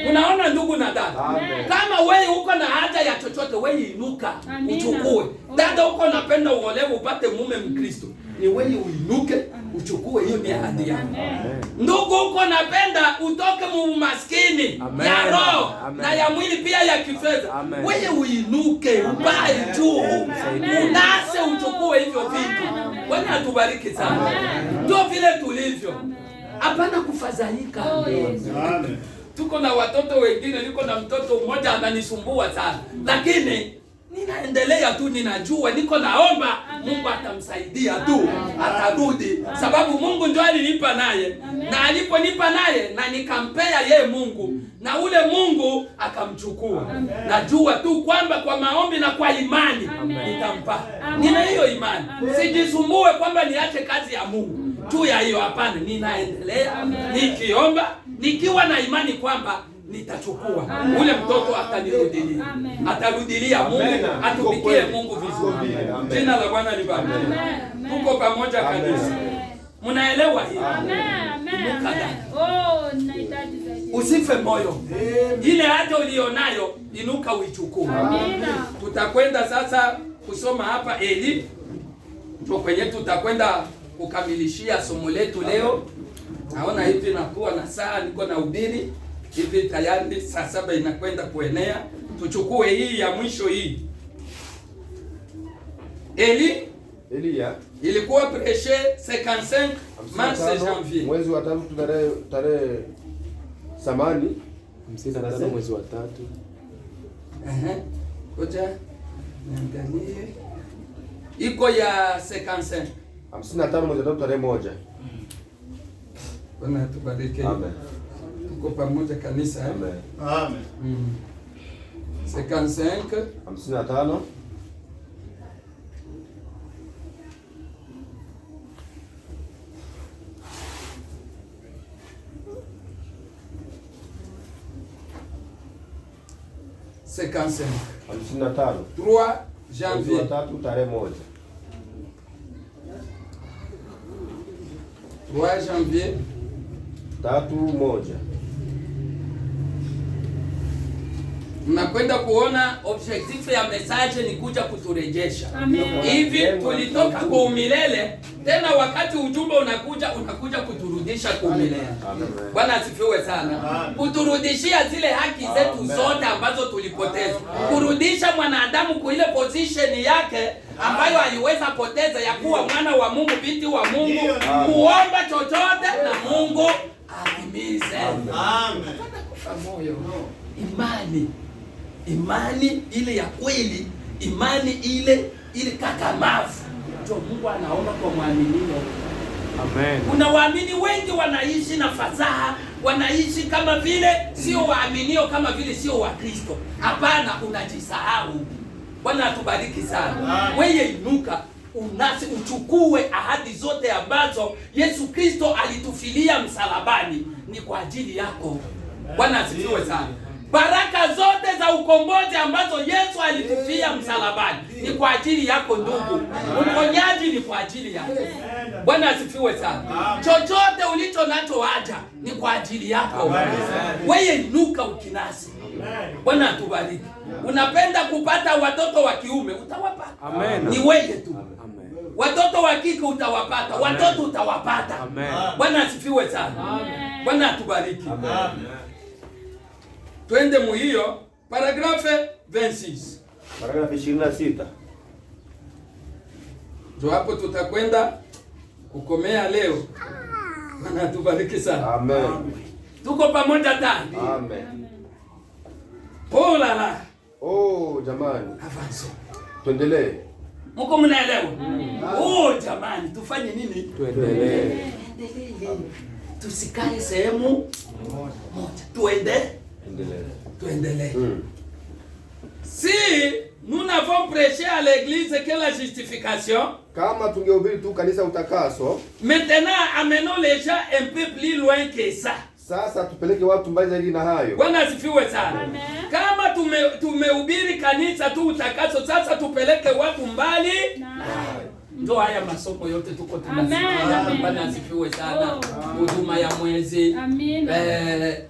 Unaona ndugu na dada? Amen. Kama wewe uko na haja ya chochote, wewe inuka, uchukue. Dada uko napenda uolewe upate mume Mkristo, ni wewe uinuke, uchukue, hiyo ni ahadi yako. Ndugu uko napenda utoke mu maskini ya roho na ya mwili pia ya kifedha, wewe uinuke, ubaye juu, unase uchukue hivyo vitu. Bwana atubariki sana. Ndio vile tulivyo. Hapana kufadhaika. Amen. Tuko na watoto wengine, niko na mtoto mmoja ananisumbua sana. Lakini ninaendelea tu, ninajua niko naomba Mungu atamsaidia tu, atarudi, sababu Mungu ndio alinipa naye, na aliponipa naye na nikampea ye Mungu, na ule Mungu akamchukua. Najua tu kwamba kwa maombi na kwa imani nitampa. Nina hiyo imani, sijisumbue kwamba niache kazi ya Mungu tu ya hiyo, hapana. Ninaendelea nikiomba, nikiwa na imani kwamba nitachukua ule mtoto, atanirudilia, atarudilia Mungu, atumikie Mungu vizuri. Jina la Bwana libarikiwe. Tuko pamoja kanisa, mnaelewa hii? Usife moyo, ile hata ulionayo inuka uichukue. Tutakwenda sasa kusoma hapa Eli, ndio kwenye tutakwenda kukamilishia somo letu leo. Naona hivi nakuwa na saa, niko na ubiri hivi tayari, saa 7 inakwenda tuchukue hii ya mwisho hii. Elia ilikuwa prêché 55 mars janvier, mwezi wa 3 tarehe samani 55 mwezi wa 3. Koja niangalie, iko ya 55 mwezi wa 3 tarehe 1. Bwana tubariki. Amen. Tuko pamoja kanisa. Amen. Amen. 55 3 janvier 3 tarehe 1. 3 janvier 3:1. Mnakwenda kuona objectif ya message ni kuja kuturejesha. Hivi tulitoka kwa umilele, tena wakati ujumbe unakuja kuturudisha kwa umilele. Bwana asifiwe sana. Kuturudishia zile haki zetu zote ambazo tulipoteza. Kurudisha mwanadamu kwa ile position yake ambayo aliweza poteza, ya kuwa mwana wa Mungu, binti wa Mungu, kuomba chochote na Mungu atimize. Amen. Moyo, imani ile ya kweli, imani ile kakamavu, ndio Mungu anaomba kwa mwaminio. Amen. Kuna waamini wengi wanaishi na fadhaa, wanaishi kama vile sio waaminio, kama vile sio wa Kristo. Hapana, unajisahau. Bwana atubariki sana. Wewe inuka, uchukue ahadi zote ambazo Yesu Kristo alitufilia msalabani, ni kwa ajili yako. Bwana asifiwe sana. Baraka zote za ukombozi ambazo Yesu alitufia msalabani ni kwa ajili yako ndugu. Uponyaji ni kwa ajili yako. Bwana asifiwe sana. Chochote ulicho nacho haja ni kwa ajili yako. Wewe inuka ukinasi. Bwana atubariki. Unapenda kupata watoto wa kiume, utawapata. Amen. Ni wewe tu. Amen. Watoto wa kike utawapata, watoto utawapata. Amen. Bwana asifiwe sana. Bwana atubariki. Amen. Twende muhiyo paragrafe 26. Paragrafu 26. Ndio hapo tutakwenda kukomea leo. Bwana atubariki sana. Amen. Tuko pamoja tani. Amen. Oh la la. Oh jamani. Avance. Tuendelee. Mko mnaelewa? Oh jamani, tufanye nini? Tuendelee. Tusikae sehemu moja. Tuendelee. Si nous n'avons prêché à l'église que la justification, kama tungehubiri tu kanisa utakaso, maintenant amenons les gens un peu plus loin que ça. Sasa tupeleke watu mbali zaidi na hayo. Bwana asifiwe sana. Kama tumehubiri kanisa tu utakaso, sasa tupeleke watu mbali. Ndio haya masomo yote tuko tunasikia. Bwana asifiwe sana. Huduma ya mwezi,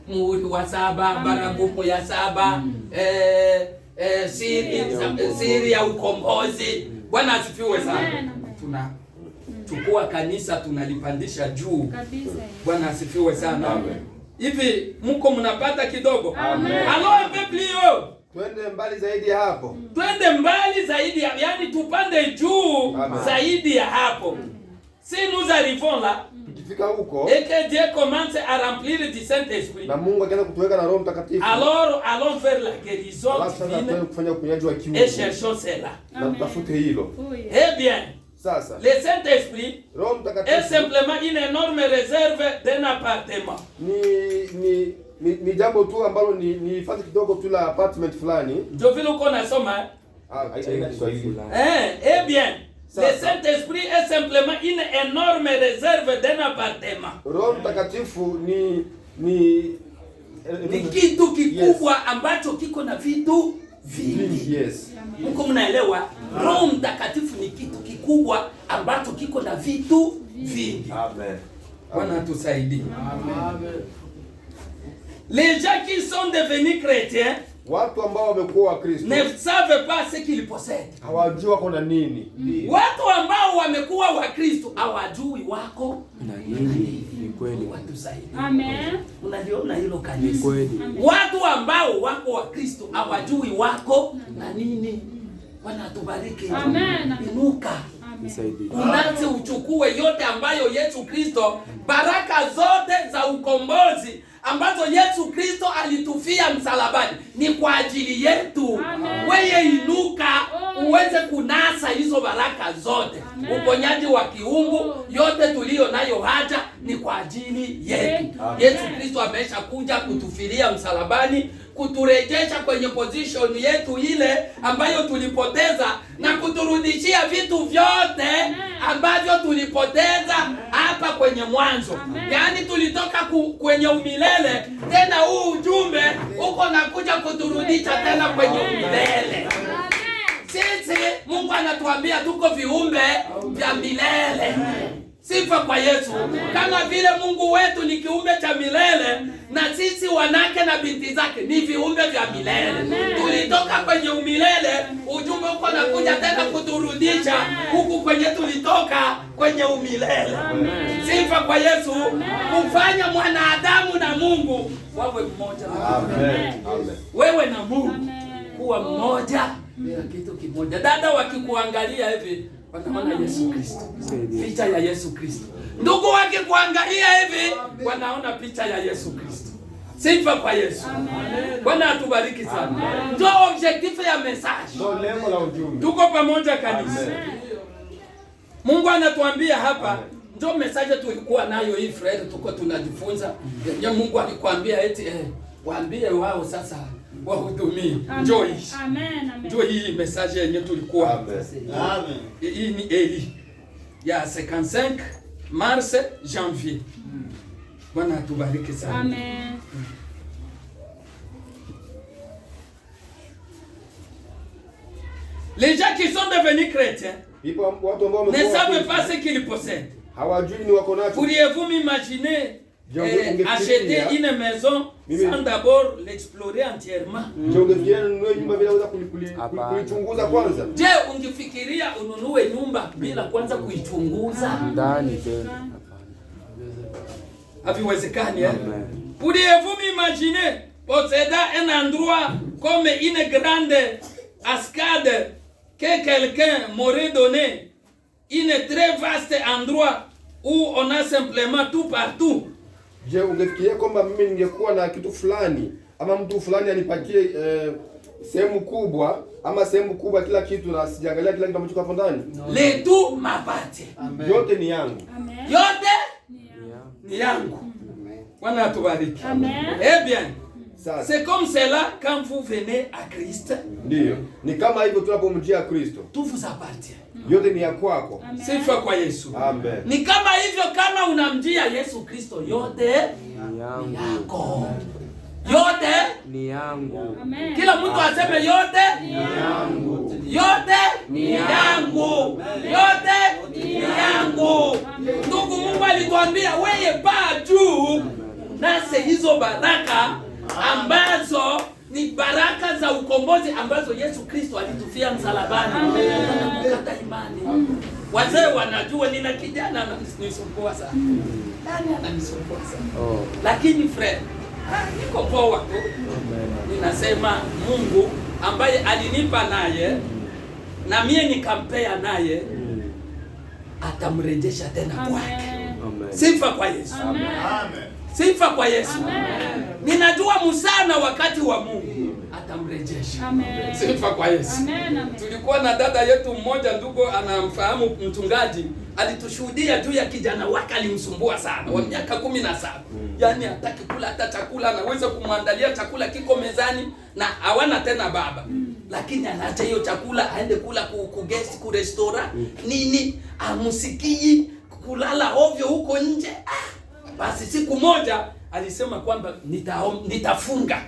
muhuri wa 7, baragumu ya 7, siri ya ukombozi. Bwana asifiwe sana. Tunachukua kanisa tunalipandisha juu kabisa. Bwana asifiwe sana. Hivi mko mnapata kidogo? Alo peplio. Twende mbali zaidi ya hapo. Twende mbali zaidi ya, yani tupande juu zaidi ya hapo. Si nous arrivons là, tukifika huko et que Dieu commence à remplir du Saint-Esprit, na Mungu akaanza kutuweka na Roho Mtakatifu, alors allons vers la guérison alafu sasa divine tuanze kufanya uponyaji wa kiungu et cherchons cela. na tutafute hilo. Eh bien, Sasa le Saint-Esprit Roho est Mtakatifu simplement une énorme réserve d'un appartement. ni jambo tu ambalo ni hifadhi kidogo tu la apartment fulani. Ndio vile uko nasoma. Haina Kiswahili. Eh bien, le Sasa. Saint-Esprit est simplement une énorme réserve d'un appartement. Roho Mtakatifu ni kitu kikubwa ambacho kiko na vitu vingi. Yes. Mko mnaelewa? Roho Mtakatifu ni kitu kikubwa ambacho kiko na vitu vingi. Amen. Bwana atusaidie. Les gens qui sont devenus chrétiens Watu ambao wamekuwa Wakristo ne savent pas ce qu'ils possèdent. hawajui wako na nini. Watu ambao wamekuwa Wakristo hawajui wako Na nini? Ni kweli. Watusaidie. Amen. Unaliona hilo Ni kanisa? kweli. Watu ambao wako Wakristo hawajui wako na nini. Bwana atubariki. Amen. Inuka. Nisaidie. Unaache uchukue yote ambayo Yesu Kristo, baraka zote za ukombozi ambazo Yesu Kristo alitufia msalabani ni kwa ajili yetu. Amen. Wewe inuka uweze kunasa hizo baraka zote. Amen. Uponyaji wa kiungu yote tulio nayo haja ni kwa ajili yetu. Amen. Yesu Kristo amesha kuja kutufilia msalabani, kuturejesha kwenye position yetu ile ambayo tulipoteza na kuturudishia vitu vyote ambavyo tulipoteza hapa kwenye mwanzo. Yaani tulitoka kwenye umilele, tena huu ujumbe uko nakuja kuturudisha tena kwenye umilele. Sisi Mungu anatuambia tuko viumbe vya milele. Sifa kwa Yesu. Kama vile Mungu wetu ni kiumbe cha milele, na sisi wanake na binti zake ni viumbe vya milele. Tulitoka kwenye umilele, ujumbe uko nakuja tena kuturudisha huku kwenye tulitoka kwenye umilele. Sifa kwa Yesu. Kufanya mwanadamu na Mungu wawe mmoja. Amen. Amen. Wewe na Mungu kuwa mmoja na kitu kimoja. Dada wakikuangalia hivi wanaona Yesu Kristo. Picha ya Yesu Kristo. Ndugu wakikuangalia hivi wanaona picha ya Yesu Kristo. Sifa kwa Yesu. Bwana atubariki sana. Ndio objectif ya message. Ndio lengo la ujumbe. Tuko pamoja kanisa. Mungu anatuambia hapa, ndio message tulikuwa nayo hii Fred, tuko tunajifunza. Ya Mungu alikwambia eti waambie wao sasa wahudumie. Njoo hii. Amen. Njoo hii message yenyewe tulikuwa. Amen. Hii ni Eli. Ya 55 mars janvier. Bwana atubariki sana. Amen. Les gens qui sont devenus chrétiens Ipo watu ambao ne wamekuwa savent Wakristo, pas ce qu'ils possèdent. hawajui ni wako nacho. Pourriez-vous m'imaginer Ungefikiria- acheter une maison sans d'abord l'explorer entièrement? Je, ungefikiria ninunue nyumba bila kuweza Hapana. kuichunguza kwanza? Je, ungefikiria ununue nyumba bila kwanza kuichunguza? Ndani tena. Haviwezekani. Amen. Pourriez-vous m'imaginer posséder un endroit comme une grande cascade que quelqu'un m'aurait donné, une très vaste endroit où on a simplement tout partout? Je, ungefikiria kwamba mimi ningekuwa na kitu fulani ama mtu fulani anipatie sehemu kubwa ama sehemu kubwa kila kitu na sijaangalia kila kitu ambacho hapo ndani? Le tout m'appartient. Yote ni yangu. Amen. Yote ni yangu. Bwana atubariki. Amen. Eh bien, Sasa c'est comme cela quand vous venez à Christ, ndio ni kama hivyo tunapomjia Kristo, tout vous appartient. yote ni ya kwako. Sifa kwa Yesu. Amen. Ni kama hivyo kama unamjia Yesu Kristo, yote Ni yangu. yako. Yote, Ni yangu. Amen. kila mtu aseme yote Yangu. yote ni yangu, yote ni yangu. Ndugu, Mungu alituambia wewe paa juu nase hizo baraka ambazo ni baraka za ukombozi ambazo Yesu Kristo alitufia msalabani. Kata imani. Wazee wanajua nina kijana ananisumbua sana. Nani ananisumbua sana? Oh. Lakini friend, niko poa tu. Ninasema Mungu ambaye alinipa naye na mie nikampea naye atamrejesha tena kwake. Amen. Sifa kwa Yesu. Amen. Sifa kwa Yesu. Amen. Ninajua Musana wakati wa Mungu atamrejesha. Amen. Sifa kwa Yesu. Amen. Tulikuwa na dada yetu mmoja, ndugu anamfahamu mchungaji, alitushuhudia juu ya kijana wake alimsumbua sana wa miaka 17. Yaani hataki kula hata chakula, anaweza kumwandalia chakula kiko mezani na hawana tena baba. Lakini anaacha hiyo chakula aende kula kugesti ku restaurant nini, amusikii kulala ovyo huko nje. Basi siku moja alisema kwamba nitafunga.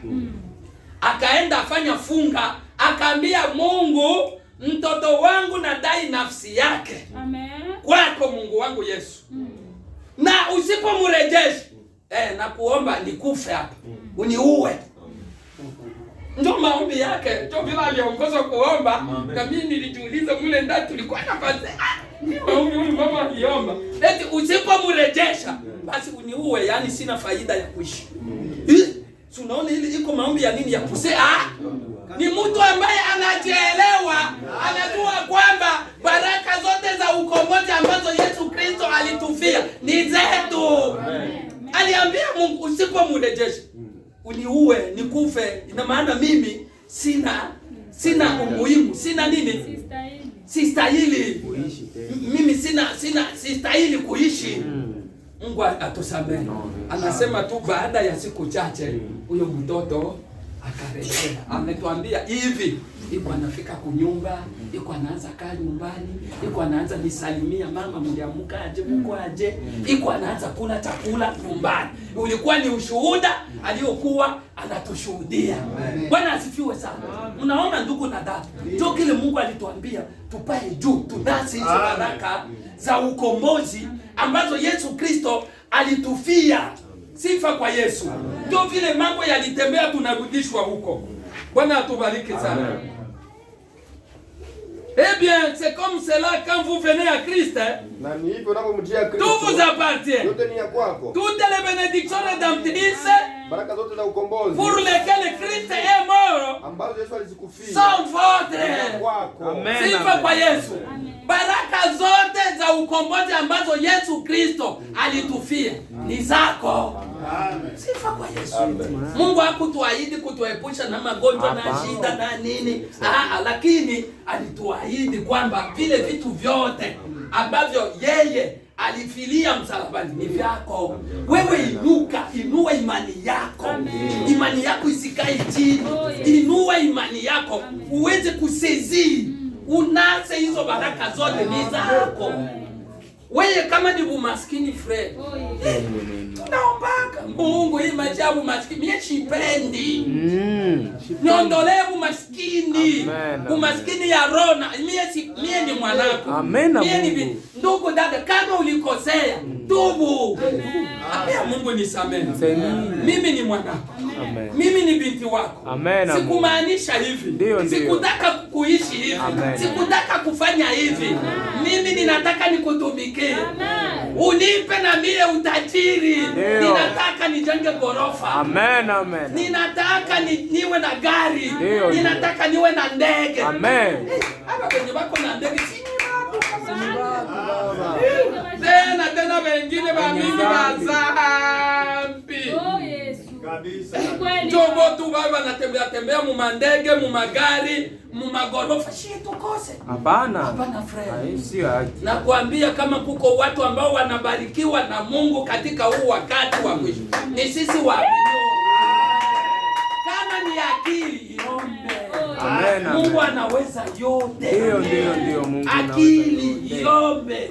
Akaenda afanya funga, akaambia Mungu, mtoto wangu nadai nafsi yake. Amen. Kwako Mungu wangu Yesu. Na usipomrejesha na kuomba nikufe hapa. Uniue. Ndio maombi yake. Ndio vile aliongoza kuomba. Na mimi nilijiuliza mule ndani tulikuwa na basi. Maombi huyu mama aliomba. Eti usipomrejesha basi uniue, yani sina faida ya kuishi. Si unaona ile iko maombi ya nini ya kusema? Ni mtu ambaye anajielewa, anajua kwamba baraka zote za ukombozi ambazo Yesu Kristo alitufia ni zetu. Aliambia Mungu usipomrejesha uniue, nikufe. Ina maana mimi sina umuhimu, sina nini? Sistahili. Mimi sistahili kuishi. Mungu atusamehe. Anasema tu baada ya siku chache huyo mtoto akarejea. Ametuambia hivi, iko anafika kunyumba, iko anaanza kaa nyumbani, iko anaanza nisalimia, mama mliamkaje, mko aje, iko anaanza kula chakula nyumbani. Ulikuwa ni ushuhuda aliokuwa anatushuhudia. Bwana asifiwe sana. Unaona ndugu na dada, ndio kile Mungu alituambia tupae juu, tunasi hizo baraka za ukombozi ambazo Yesu Kristo alitufia. Sifa kwa Yesu. Ndio vile mambo yalitembea, tunarudishwa huko. Bwana atubariki sana. Eh bien, c'est comme cela quand vous venez à Christ. Na ni hivyo unapomjia Kristo. Tout vous appartient. Yote ni ya kwako. Toutes les bénédictions rédemptrices, baraka zote za ukombozi pour lesquelles Christ est mort, ambazo Yesu alizikufia, sont votre. Amen. Sifa kwa Yesu. Baraka zote za ukombozi ambazo Yesu Kristo alitufia ni zako. Amen. Sifa kwa Yesu. Amen. Mungu hakutuahidi kutuepusha na magonjwa na shida na nini. Lakini alituahidi kwamba vile vitu vyote ambavyo yeye alifilia msalabani ni vyako. Wewe inua imani yako. Amen. Imani yako isikae chini. Inua imani yako uweze kusezi. Unase hizo baraka zote ni zako. Wewe kama ni umaskini Fred. Naombaka Mungu hii majabu maskini mimi sipendi. Niondolee umaskini. Umaskini ya roho. Mimi ni mwanako. Mimi ni ndugu dada, kama ulikosea tubu. Ambia Mungu nisamehe. Mimi ni mwanako. Mimi ni binti wako. Sikumaanisha hivi. Sikutaka kuishi hivi. Sikutaka kufanya hivi. Mimi ninataka nikutumikie. Unipe na mie utajiri. Ninataka nijenge gorofa. Ninataka niwe na gari. Ninataka niwe na ndege. Hapa kwenye bako na ndege tena wengine wa mingi wa zambi. Kabisa. Jobo tu baba natembea mu mandege, mu magari, mu magorofa, tukose. Hapana Fred. Sio haki. Nakwambia kama kuko watu ambao wanabarikiwa na Mungu katika huu wakati wa mwisho, ni sisi waaminio. Kama ni akili iombe. Mungu anaweza yote. Ndio Mungu akili iombe.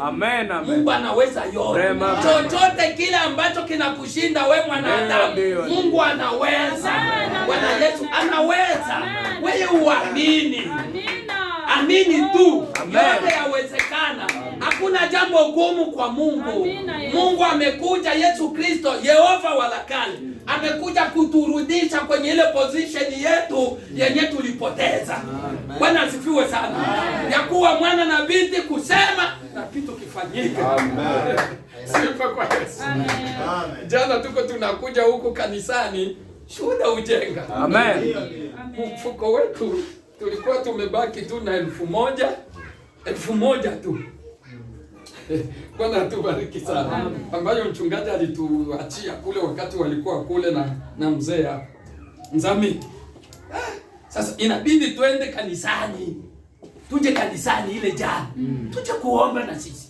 Mungu anaweza yote. Chochote kile ambacho kinakushinda we mwanadamu, Mungu anaweza. Bwana Yesu anaweza. Wewe uamini. Amini tu. Yote yawezekana. Hakuna jambo gumu kwa Mungu. Mungu amekuja, Yesu Kristo, Yehova wala kale, amekuja kuturudisha kwenye ile position yetu yenye tulipoteza. Bwana asifiwe sana. Ya kuwa mwana na binti kusema na kitu kifanyika. Amen. Sifa kwa Yesu. Amen. Jana tuko tunakuja huku kanisani, shuhuda ujenga. Amen. Mfuko wetu tulikuwa tumebaki tu na 1,000 tu. Bwana atubariki sana. Ambayo mchungaji alituachia kule wakati walikuwa kule na mzee hapa. Nzami. Sasa inabidi tuende kanisani. Tuje kanisani ile jana. Tuje kuomba na sisi.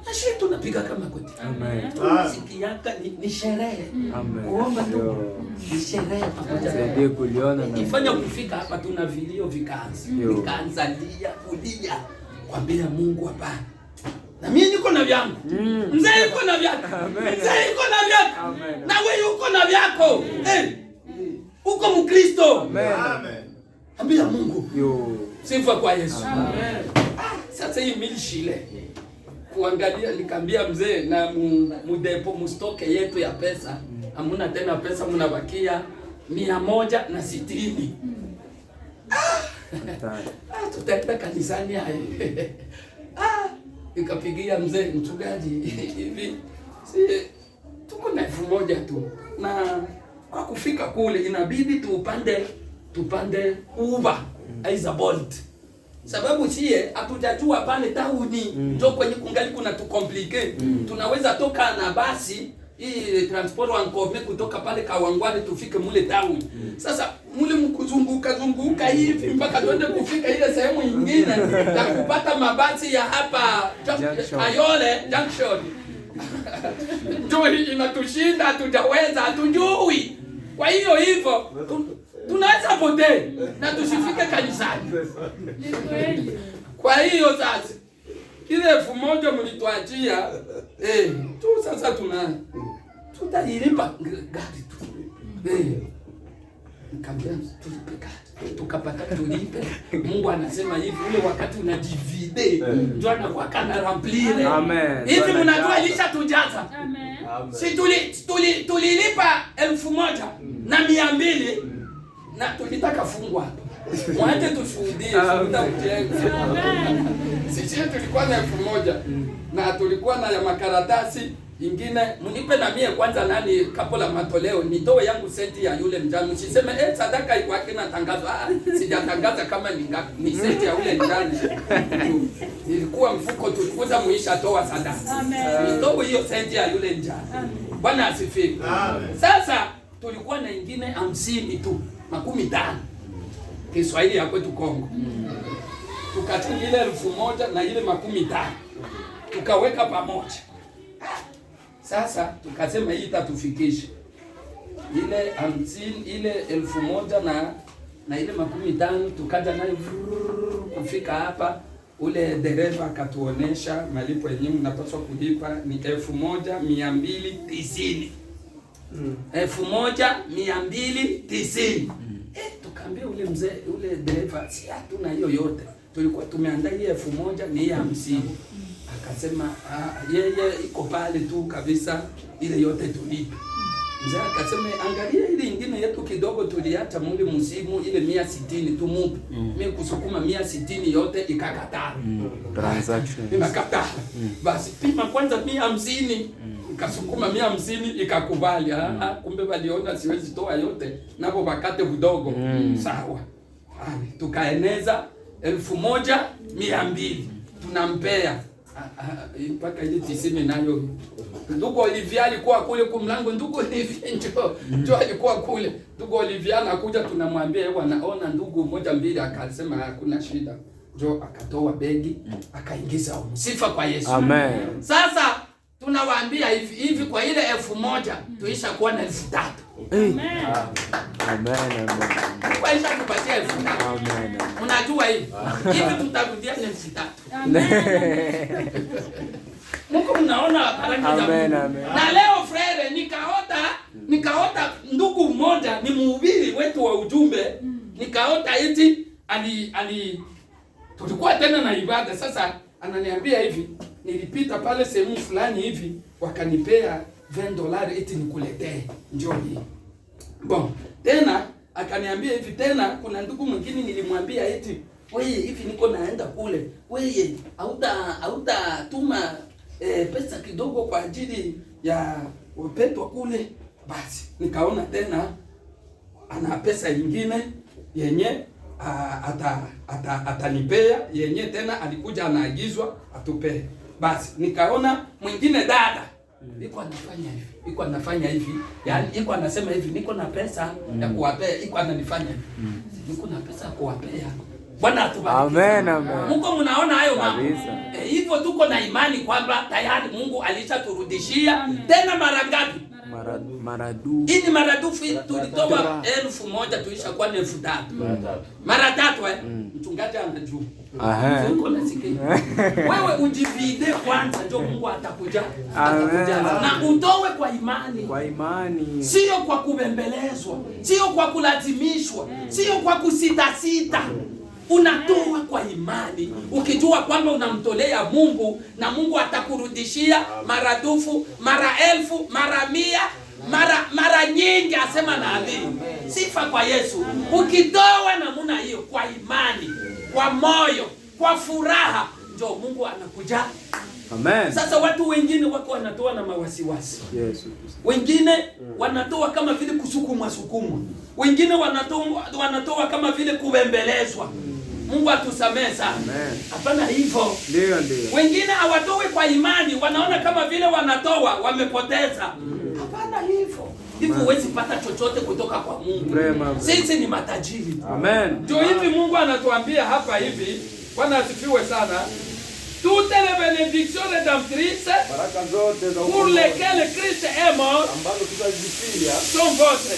Na sisi tunapiga kama koti. Amen. Sikiaka ni sherehe. Amen. Kuomba tu. Ni sherehe pamoja. Saidie kuliona na Ifanya kufika hapa tuna vilio vikaanza. Vikaanza lia, kulia. Kwambia Mungu hapa. Na mimi niko na vyangu. Mzee yuko na vyako. Mzee yuko na vyako. Na wewe uko na vyako. Uko Mkristo. Amen. Ambia Mungu. Sifa kwa Yesu. Amen. Sasa hii milishile. Kuangalia nikamwambia mzee na mudepo mustoke yetu ya pesa. Hamuna tena pesa, mnabakia 160. Tutaenda kanisani hai. Nikapigia mzee mchungaji hivi. Si tuko na 1000 tu. Na kwa kufika kule inabidi tupande Uber aiza Bolt. Sababu sie hatujajua pale tauni ndio kwenye kungali kuna tucomplicate. Tunaweza toka na basi hii transport wankome kutoka pale Kawangware tufike mule tauni. Sasa mule mkuzunguka hivi mpaka tuende kufika ile sehemu nyingine ya kupata mabasi ya hapa Ayole Junction. Ndio inatushinda, hatujaweza, hatujui. Kwa hiyo hivyo tunaweza potea na tusifike kanisani. Kwa hiyo sasa ile 1000 mlituachia tu sasa tutailipa gari tu. Nikamwambia tulipe gari. Tukapata tulipe. Mungu anasema hivi ule wakati unajivide ndio anakuwa kana remplir. Amen. Hivi mnajua lisha tujaza. Amen. Si tulilipa 1200 na tulitaka fungwa hapa. Mwache tushuhudie shuhuda ujenzi. Sisi tulikuwa na 1000 na tulikuwa na ya makaratasi ingine. Mnipe na mie kwanza nani kapo la matoleo nitoe yangu senti ya yule mjane. Usiseme sadaka iko yake na tangazo. Sijatangaza kama ni senti ya yule mjane. Ilikuwa mfuko tulikuza muisha toa sadaka. Amen. Nitoe hiyo senti ya yule mjane. Bwana asifiwe. Sasa tulikuwa na ingine 50 tu, 50. Kiswahili ya kwetu Kongo. Tukachukua ile 1000 na ile 50. Tukaweka pamoja. Sasa tukasema hii itatufikisha. Ile 50 ile 1000 na ile 50 tukaja nayo kufika hapa. Ule dereva akatuonesha malipo yenyewe mnapaswa kulipa ni 1290. 1290. Tukaambia ule mzee ule dereva si hatuna hiyo yote. Tulikuwa tumeandaa ile 1000 ni 50. Akasema yeye iko pale tu kabisa ile yote tulipe. Mzee akasema angalia ile nyingine yetu kidogo tuliacha muli msimu ile 160 tu mupe. Mimi kusukuma 160 yote ikakataa. Transaction. Ikakataa. Basi pima kwanza 150. Ikasukuma 150 ikakubali. Kumbe waliona siwezi toa yote napo wakate kidogo. Sawa. Tukaeneza 1200 tunampea mpaka ile tiseme nayo. Ndugu Olivia alikuwa kule kumlango. Ndugu Olivia njoo alikuwa kule. Ndugu Olivia anakuja tunamwambia yeye anaona ndugu 1-2 akasema hakuna shida. Njoo akatoa begi akaingiza huko. Sifa kwa Yesu. Amen. Sasa tunawaambia hivi kwa ile 1000 tuisha kuwa na 3000. Amen. Amen. Kwa isha kupatia 3000. Amen. Unajua hivi tutarudia na 3000. Amen. Mungu mnaona baraka za Mungu. Na leo frere nikaota ndugu mmoja ni mhubiri wetu wa ujumbe. Nikaota eti tulikuwa tena na ibada. Sasa ananiambia hivi nilipita pale sehemu fulani hivi wakanipea $20 eti nikuletee njoo hii. Bon, tena akaniambia hivi tena kuna ndugu mwingine nilimwambia eti wewe hivi niko naenda kule. Wewe hauta tuma pesa kidogo kwa ajili ya wapetwa kule. Basi nikaona tena ana pesa nyingine yenye atanipea yenye tena alikuja anaagizwa atupee. Basi nikaona mwingine dada iko anafanya hivi, yaani iko anasema hivi, niko na pesa ya kuwapea, iko ananifanya hivi, niko na pesa ya kuwapea. Bwana atubariki. Amen, amen. Mungu, mnaona hayo mambo? Hivyo tuko na imani kwamba tayari Mungu alishaturudishia tena mara ngapi? Maradufu. Hii ni maradufu. Tulitoa 1,000 tuishakuwa ni 3,000. Mara 3 mchungaji anajua. Uko nasikia. Wewe ujivide kwanza ndio Mungu atakuja. Na utowe kwa imani. Kwa imani. Sio kwa kubembelezwa, sio kwa kulazimishwa, sio kwa kusita. Unatoa kwa imani ukijua kwamba unamtolea Mungu na Mungu atakurudishia maradufu, mara 1000, mara 100, mara nyingi, asema nabii. Sifa kwa Yesu. Ukitoa namna hiyo kwa imani, kwa moyo, kwa furaha, ndio Mungu anakuja. Amen. Sasa watu wengine wako wanatoa na mawasiwasi. Yes. Wengine wanatoa kama vile kusukumwa. Wengine wanatoa kama vile kubembelezwa. Mungu atusamee sana. Hapana hivyo. Ndio. Wengine hawatoi kwa imani, wanaona kama vile wanatoa wamepoteza. Hapana hivyo. Hivyo huwezi pata chochote kutoka kwa Mungu. Sisi ni matajiri. Amen. Ndio hivi Mungu anatuambia hapa hivi. Bwana asifiwe sana. Toutes les bénédictions rédemptrices pour lesquelles Christ est mort sont vôtres.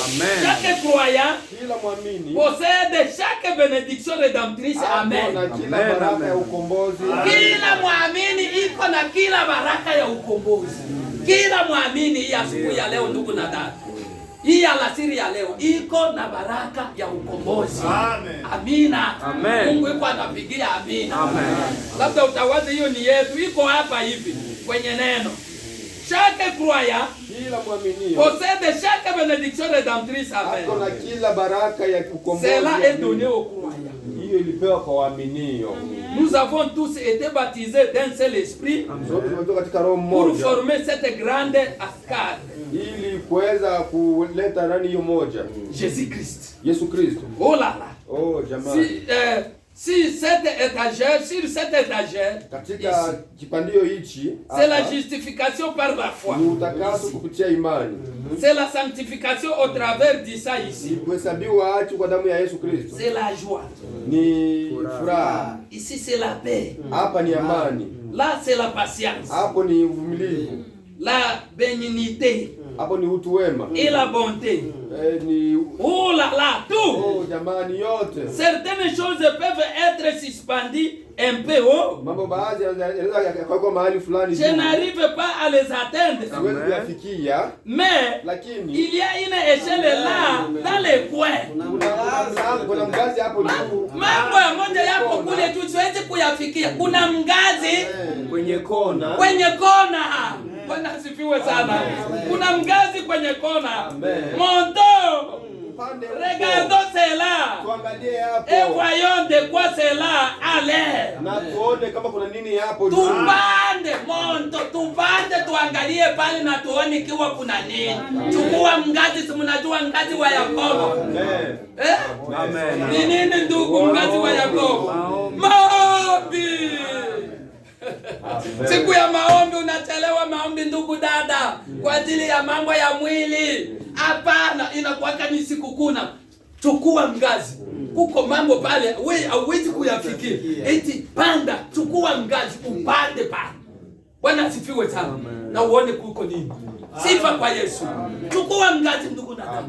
Amen. Chaque croyant possède chaque bénédiction rédemptrice. Amen. Kila muamini iko na kila baraka ya ukombozi. Kila muamini hii asubuhi ya leo, ndugu na dada, hii alasiri ya leo iko na baraka ya ukombozi. Amen. Amina. Amen. Mungu yuko anapigia amina. Amen. Labda utawaza hiyo ni yetu, iko hapa hivi kwenye neno. Chaque croyant possède chaque bénédiction rédemptrice. Amen. Kuna kila baraka ya ukombozi. Cela est donné aux croyants. Hiyo ilipewa kwa waaminio. Nous avons tous été baptisés d'un seul esprit pour former cette grande ascade. Ili kuweza kuleta nani hiyo moja? Jésus Christ. Yesu Kristo. Oh là là. Oh jamani. Si cette étagère, sur cette étagère, katika kipandio hichi, c'est la justification par la foi. Ni utakaso kupitia imani. C'est la sanctification au travers du sang ici. Kuhesabiwa haki kwa damu ya Yesu Kristo. C'est la joie. Ni furaha. Ici c'est la paix. Hapa ni amani. Là c'est la patience. Hapo ni uvumilivu. La bénignité. Hapo ni utu wema. Et la bonté. Ni oh là là, tout. Oh jamani yote. Certaines choses peuvent être suspendues un peu haut. Mambo baadhi yanaweza kwa mahali fulani. Je n'arrive pas à les atteindre. Siwezi kuyafikia. Mais lakini il y a une échelle là dans les coins. Kuna mgazi hapo juu. Mambo ya moja yako kule tu siwezi kuyafikia. Kuna mgazi kwenye kona. Kwenye kona. Bwana asifiwe sana. Kuna mgazi kwenye kona. Monto. Regardons cela. Tuangalie hapo. Et voyons de quoi cela a l'air. Na tuone kama kuna nini hapo. Tupande monto, tupande tuangalie pale na tuone kiwa kuna nini. Chukua mgazi, si mnajua mgazi wa Yakobo. Amen. Amen. Ni nini ndugu mgazi wa Yakobo? Maombi. Siku ya maombi unachelewa maombi ndugu dada kwa ajili ya mambo ya mwili. Hapana, inakuwaka ni siku kuna. Chukua mgazi. Kuko mambo pale wewe hauwezi kuyafikia. Eti panda, chukua mgazi upande pale. Bwana asifiwe sana. Na uone kuko nini. Sifa kwa Yesu. Chukua mgazi ndugu dada.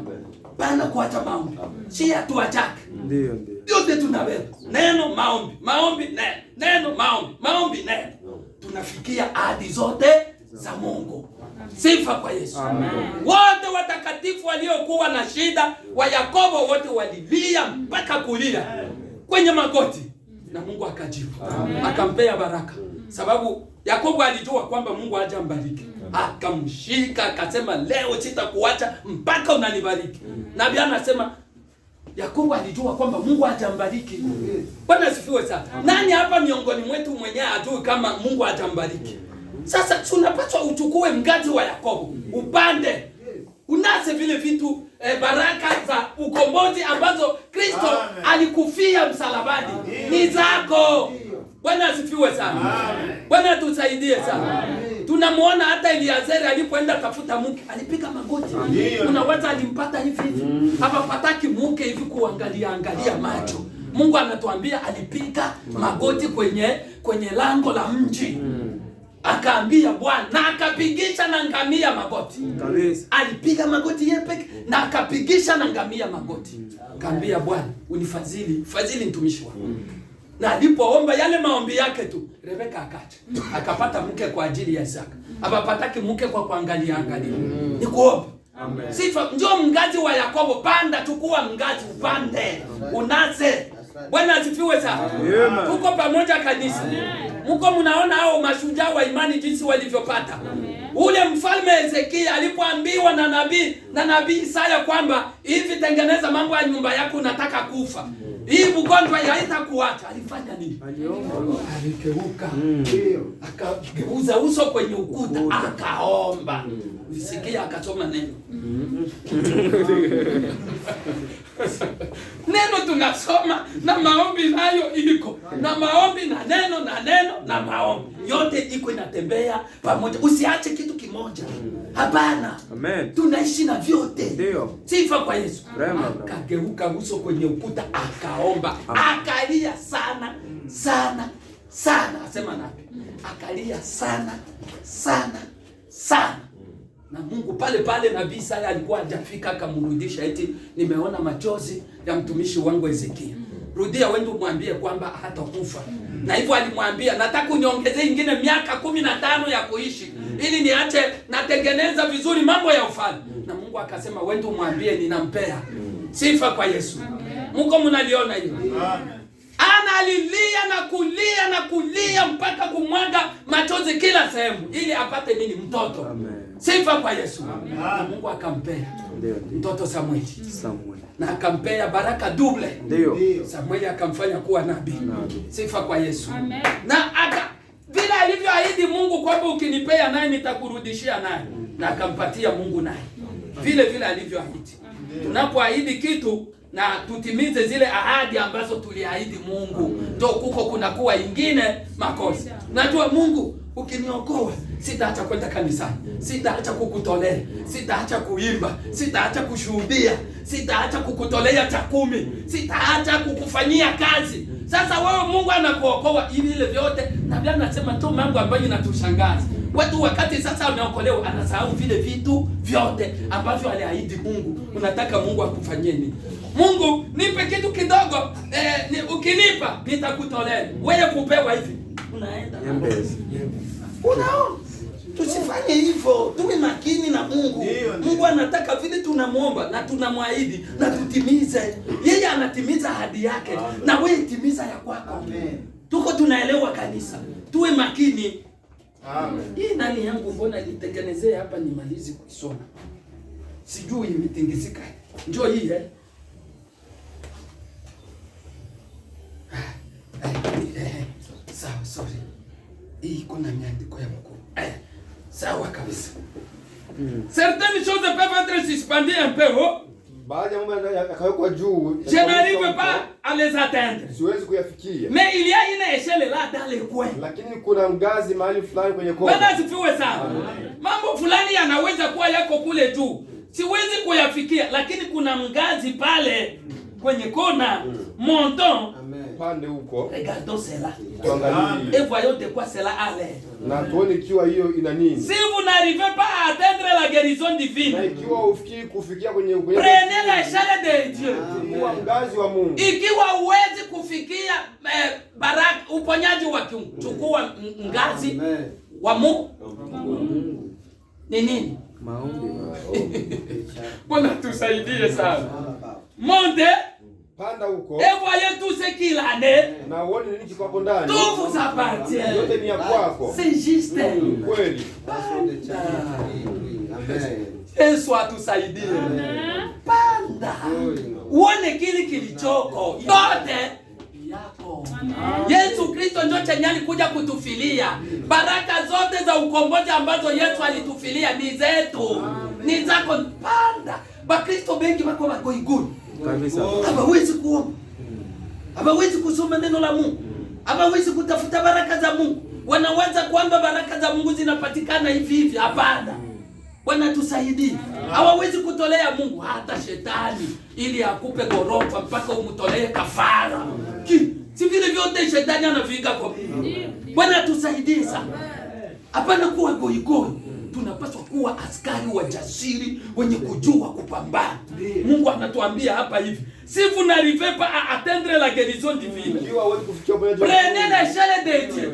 Bana kuacha maombi. Si atuachake. Ndio. Yote tunabeba. Neno maombi, maombi neno, neno maombi, maombi neno. Tunafikia ahadi zote za Mungu. Sifa kwa Yesu. Amen. Wote watakatifu waliokuwa na shida wa Yakobo wote walilia mpaka kulia kwenye magoti na Mungu akajibu. Akampea baraka. Sababu Yakobo alijua kwamba Mungu hajambariki. Akamshika akasema leo sitakuacha mpaka unanibariki. Nabii anasema Yakobo alijua kwamba Mungu hajambariki. Bwana asifiwe sana. Nani hapa miongoni mwetu mwenyewe ajui kama Mungu hajambariki? Sasa tunapaswa uchukue mgazi wa Yakobo, upande. Unase vile vitu baraka za ukombozi ambazo Kristo alikufia msalabani. Ni zako. Bwana asifiwe sana. Bwana tusaidie sana. Tunamuona hata Eliazeri alipoenda tafuta mke, alipiga magoti. Unaweza alimpata hivi hivi. Hapapataki mke hivi kuangalia macho. Mungu anatuambia alipiga magoti kwenye lango la mji. Akaambia Bwana na akapigisha na ngamia magoti. Kabisa. Alipiga magoti yeye peke na akapigisha na ngamia magoti. Akaambia Bwana, unifadhili, fadhili mtumishi wako. Na alipoomba yale maombi yake tu, Rebeka akacha. Akapata mke kwa ajili ya Isaka. Hapapataki mke kwa kuangalia. Ni kuomba. Amen. Sifa njoo mngazi wa Yakobo, panda tukua mngazi upande. Unase. Bwana asifiwe sana. Tuko pamoja kanisa. Mko mnaona hao mashujaa wa imani jinsi walivyopata. Ule mfalme Hezekia alipoambiwa na nabii Isaya kwamba hivi tengeneza mambo ya nyumba yako, unataka kufa. Hii mgonjwa haitakuacha. Alifanya nini? Alikeuka. Akageuza uso kwenye ukuta, akaomba. Hezekia akasoma neno. Neno tunasoma na maombi nayo iko. Na maombi na neno na maombi. Yote iko inatembea pamoja. Usiache kitu kimoja. Hapana. Amen. Tunaishi na vyote. Ndio. Sifa kwa Yesu. Akageuka uso kwenye ukuta, akaomba. Akalia sana. Asema napi? Akalia sana. Na Mungu pale nabii Isaya alikuwa hajafika, akamrudisha eti nimeona machozi ya mtumishi wangu Hezekia. Rudia wende umwambie kwamba hatakufa. Na hivyo alimwambia nataka uniongezee ingine miaka 15 ya kuishi ili niache natengeneza vizuri mambo ya ufalme. Na Mungu akasema wende umwambie ninampea. Sifa kwa Yesu. Mungu mnaliona hilo? Amen. Analilia na kulia mpaka kumwaga machozi kila sehemu ili apate nini? Mtoto. Amen. Sifa kwa Yesu. Amen. Na Mungu akampea mtoto Samueli. Na akampea baraka double. Ndio. Samueli akamfanya kuwa nabii. Sifa kwa Yesu. Amen. Na vile alivyoahidi Mungu kwamba ukinipea naye nitakurudishia naye. Na akampatia Mungu naye. Vile alivyoahidi. Tunapoahidi kitu na tutimize zile ahadi ambazo tuliahidi Mungu, ndio kuko kunakuwa ingine makosa. Najua Mungu ukiniokoa sitaacha kwenda kanisani, sitaacha kukutolea, sitaacha kuimba, sitaacha kushuhudia, sitaacha kukutolea cha 10, sitaacha kukufanyia kazi. Sasa wewe Mungu anakuokoa ili ile vyote, na Biblia inasema tu mambo ambayo inatushangaza. Watu wakati sasa wameokolewa anasahau vile vitu vyote ambavyo aliahidi Mungu. Unataka Mungu akufanyie nini? Mungu nipe kitu kidogo, ukinipa nitakutolea. Wewe kupewa hivi unaenda. Unaona? Tusifanye hivyo. Tuwe makini na Mungu. Mungu anataka vile tunamuomba na tunamwahidi na tutimize. Yeye anatimiza ahadi yake. Na wewe timiza ya kwako. Amen. Tuko tunaelewa kanisa. Tuwe makini. Amen. Hii nani yangu mbona nitengenezee hapa nimalizi kuisoma. Sijui imetingizika. Njoo hii sawa, sorry. Hii kuna miandiko ya mkuu. Sawa kabisa. Certaines choses peuvent être suspendues un peu haut. Baadhi ya mambo yakawekwa juu. Je n'arrive pas à les atteindre. Siwezi kuyafikia. Mais il y a une échelle là dans les coins. Lakini kuna ngazi mahali fulani kwenye kona. Bwana sifiwe sana. Mambo fulani yanaweza kuwa yako kule juu. Siwezi kuyafikia, lakini kuna ngazi pale kwenye kona. Monton. Pande huko. Regardons cela. Tuangalie. Et voyons de quoi cela allait. Na tuone ikiwa hiyo ina nini. Si vous n'arrivez pas à atteindre la guérison divine. Na ikiwa ufikiri kufikia kwenye prenez l'échelle de Dieu. Kwa ngazi wa Mungu. Ikiwa huwezi kufikia baraka uponyaji wa kiungu, chukua ngazi wa Mungu. Ni nini? Maombi. Bwana tusaidie sana. Monte. Panda huko. Et voyez tout ce qu'il en est. Na uone nini kiko hapo ndani. Tout vous appartient. Yote ni ya kwako. C'est juste. Kweli. Amen. Yesu atusaidie. Panda. Uone kile kilichoko. Yote yako. Yesu Kristo ndio chenye alikuja kutufilia. Baraka zote za ukombozi ambazo Yesu alitufilia ni zetu. Ni zako. Panda. Bakristo bengi wako wagoiguni. Kabisa. Hawawezi kuomba. Hawawezi kusoma neno la Mungu. hawawezi kutafuta baraka za Mungu. Wanawaza kwamba baraka za Mungu zinapatikana hivi hivi. Hapana. Bwana tusaidie. Hawawezi kutolea Mungu hata shetani ili akupe gorofa mpaka umtolee kafara. Si vile vyote shetani anaviga kwa. Bwana tusaidie sana. Hapana kuwa goigoi. Tunapaswa kuwa askari wajasiri wenye kujua kupambana. Mungu anatuambia hapa hivi. Si vous n'arrivez pas à atteindre la guérison divine, prenez l'échelle de Dieu.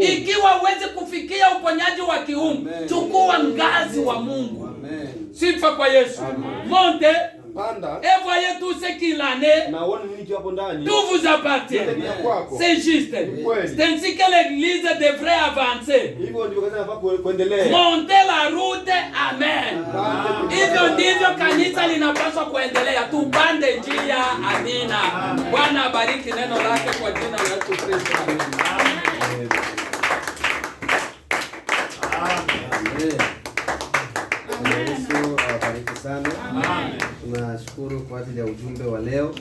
Ikiwa huwezi kufikia uponyaji wa kiungu, chukua ngazi wa Mungu. Sifa kwa Yesu. Monte. Et voyez tout ce qu'il en est. Tout vous appartient. C'est juste. C'est ainsi que l'église devrait avancer. Monter la route. Amen. Hivyo ndivyo kanisa linapaswa kuendelea. Tupande njia. Amina. Bwana abariki neno lake kwa jina la Yesu Kristo. Amen. Yesu awabariki sana. Tunashukuru kwa ajili ya ujumbe wa leo.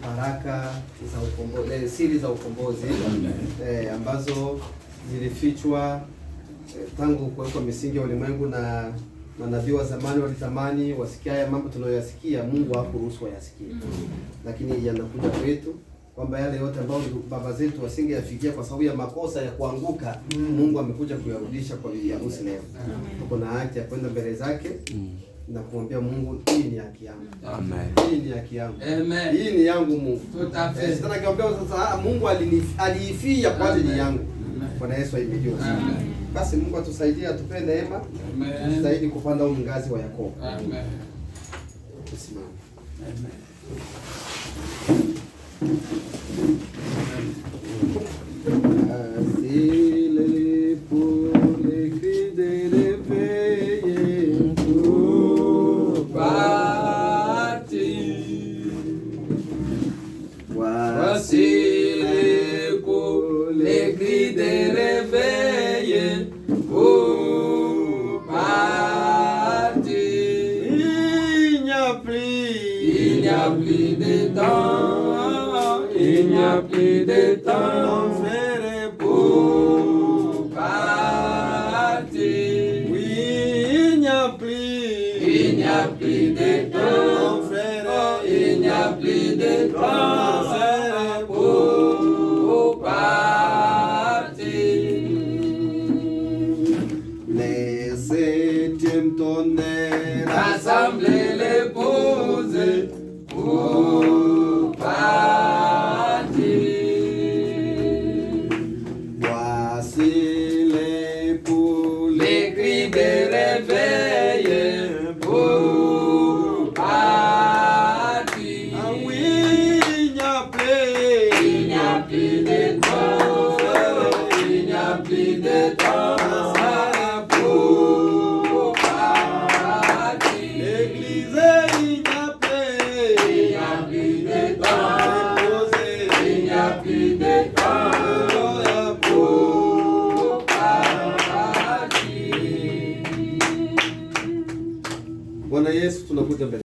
Baraka za ukombozi, siri za ukombozi ambazo zilifichwa tangu kuwekwa misingi ya ulimwengu, na manabii wa zamani walitamani wasikia haya mambo tunayoyasikia. Mungu hakuruhusu wayasikie, lakini yanakuja kwetu kwamba yale yote ambayo baba zetu wasingeyafikia kwa sababu ya makosa ya kuanguka, Mungu amekuja kuyarudisha kwa bibi harusi leo. Tuko na haki ya kwenda mbele zake na kumwambia Mungu, hii ni haki yangu. Amen. Hii ni haki yangu. Amen. Hii ni yangu Mungu. Sasa nikiambia sasa Mungu aliifia kwa ajili yangu. Bwana Yesu ahimidiwe. Basi Mungu atusaidie, atupe neema. Amen. Tusaidie kupanda ngazi wa Yakobo. Amen. Tusimame. Amen. Asile pour les cris de l'éveil pour partir. Voici pour les cris de l'éveil pour partir. Il n'y a plus de temps. Il n'y a plus de temps, frère, pour partir. Oui, il n'y a plus de temps, frère, il n'y a plus de temps, frère, pour partir. Les septièmes tonnerres rassembler l'épouse pour partir. Voici les poules, les cris de réveil pour partir. Ah oui, il n'y a plus de temps, il n'y a plus de temps.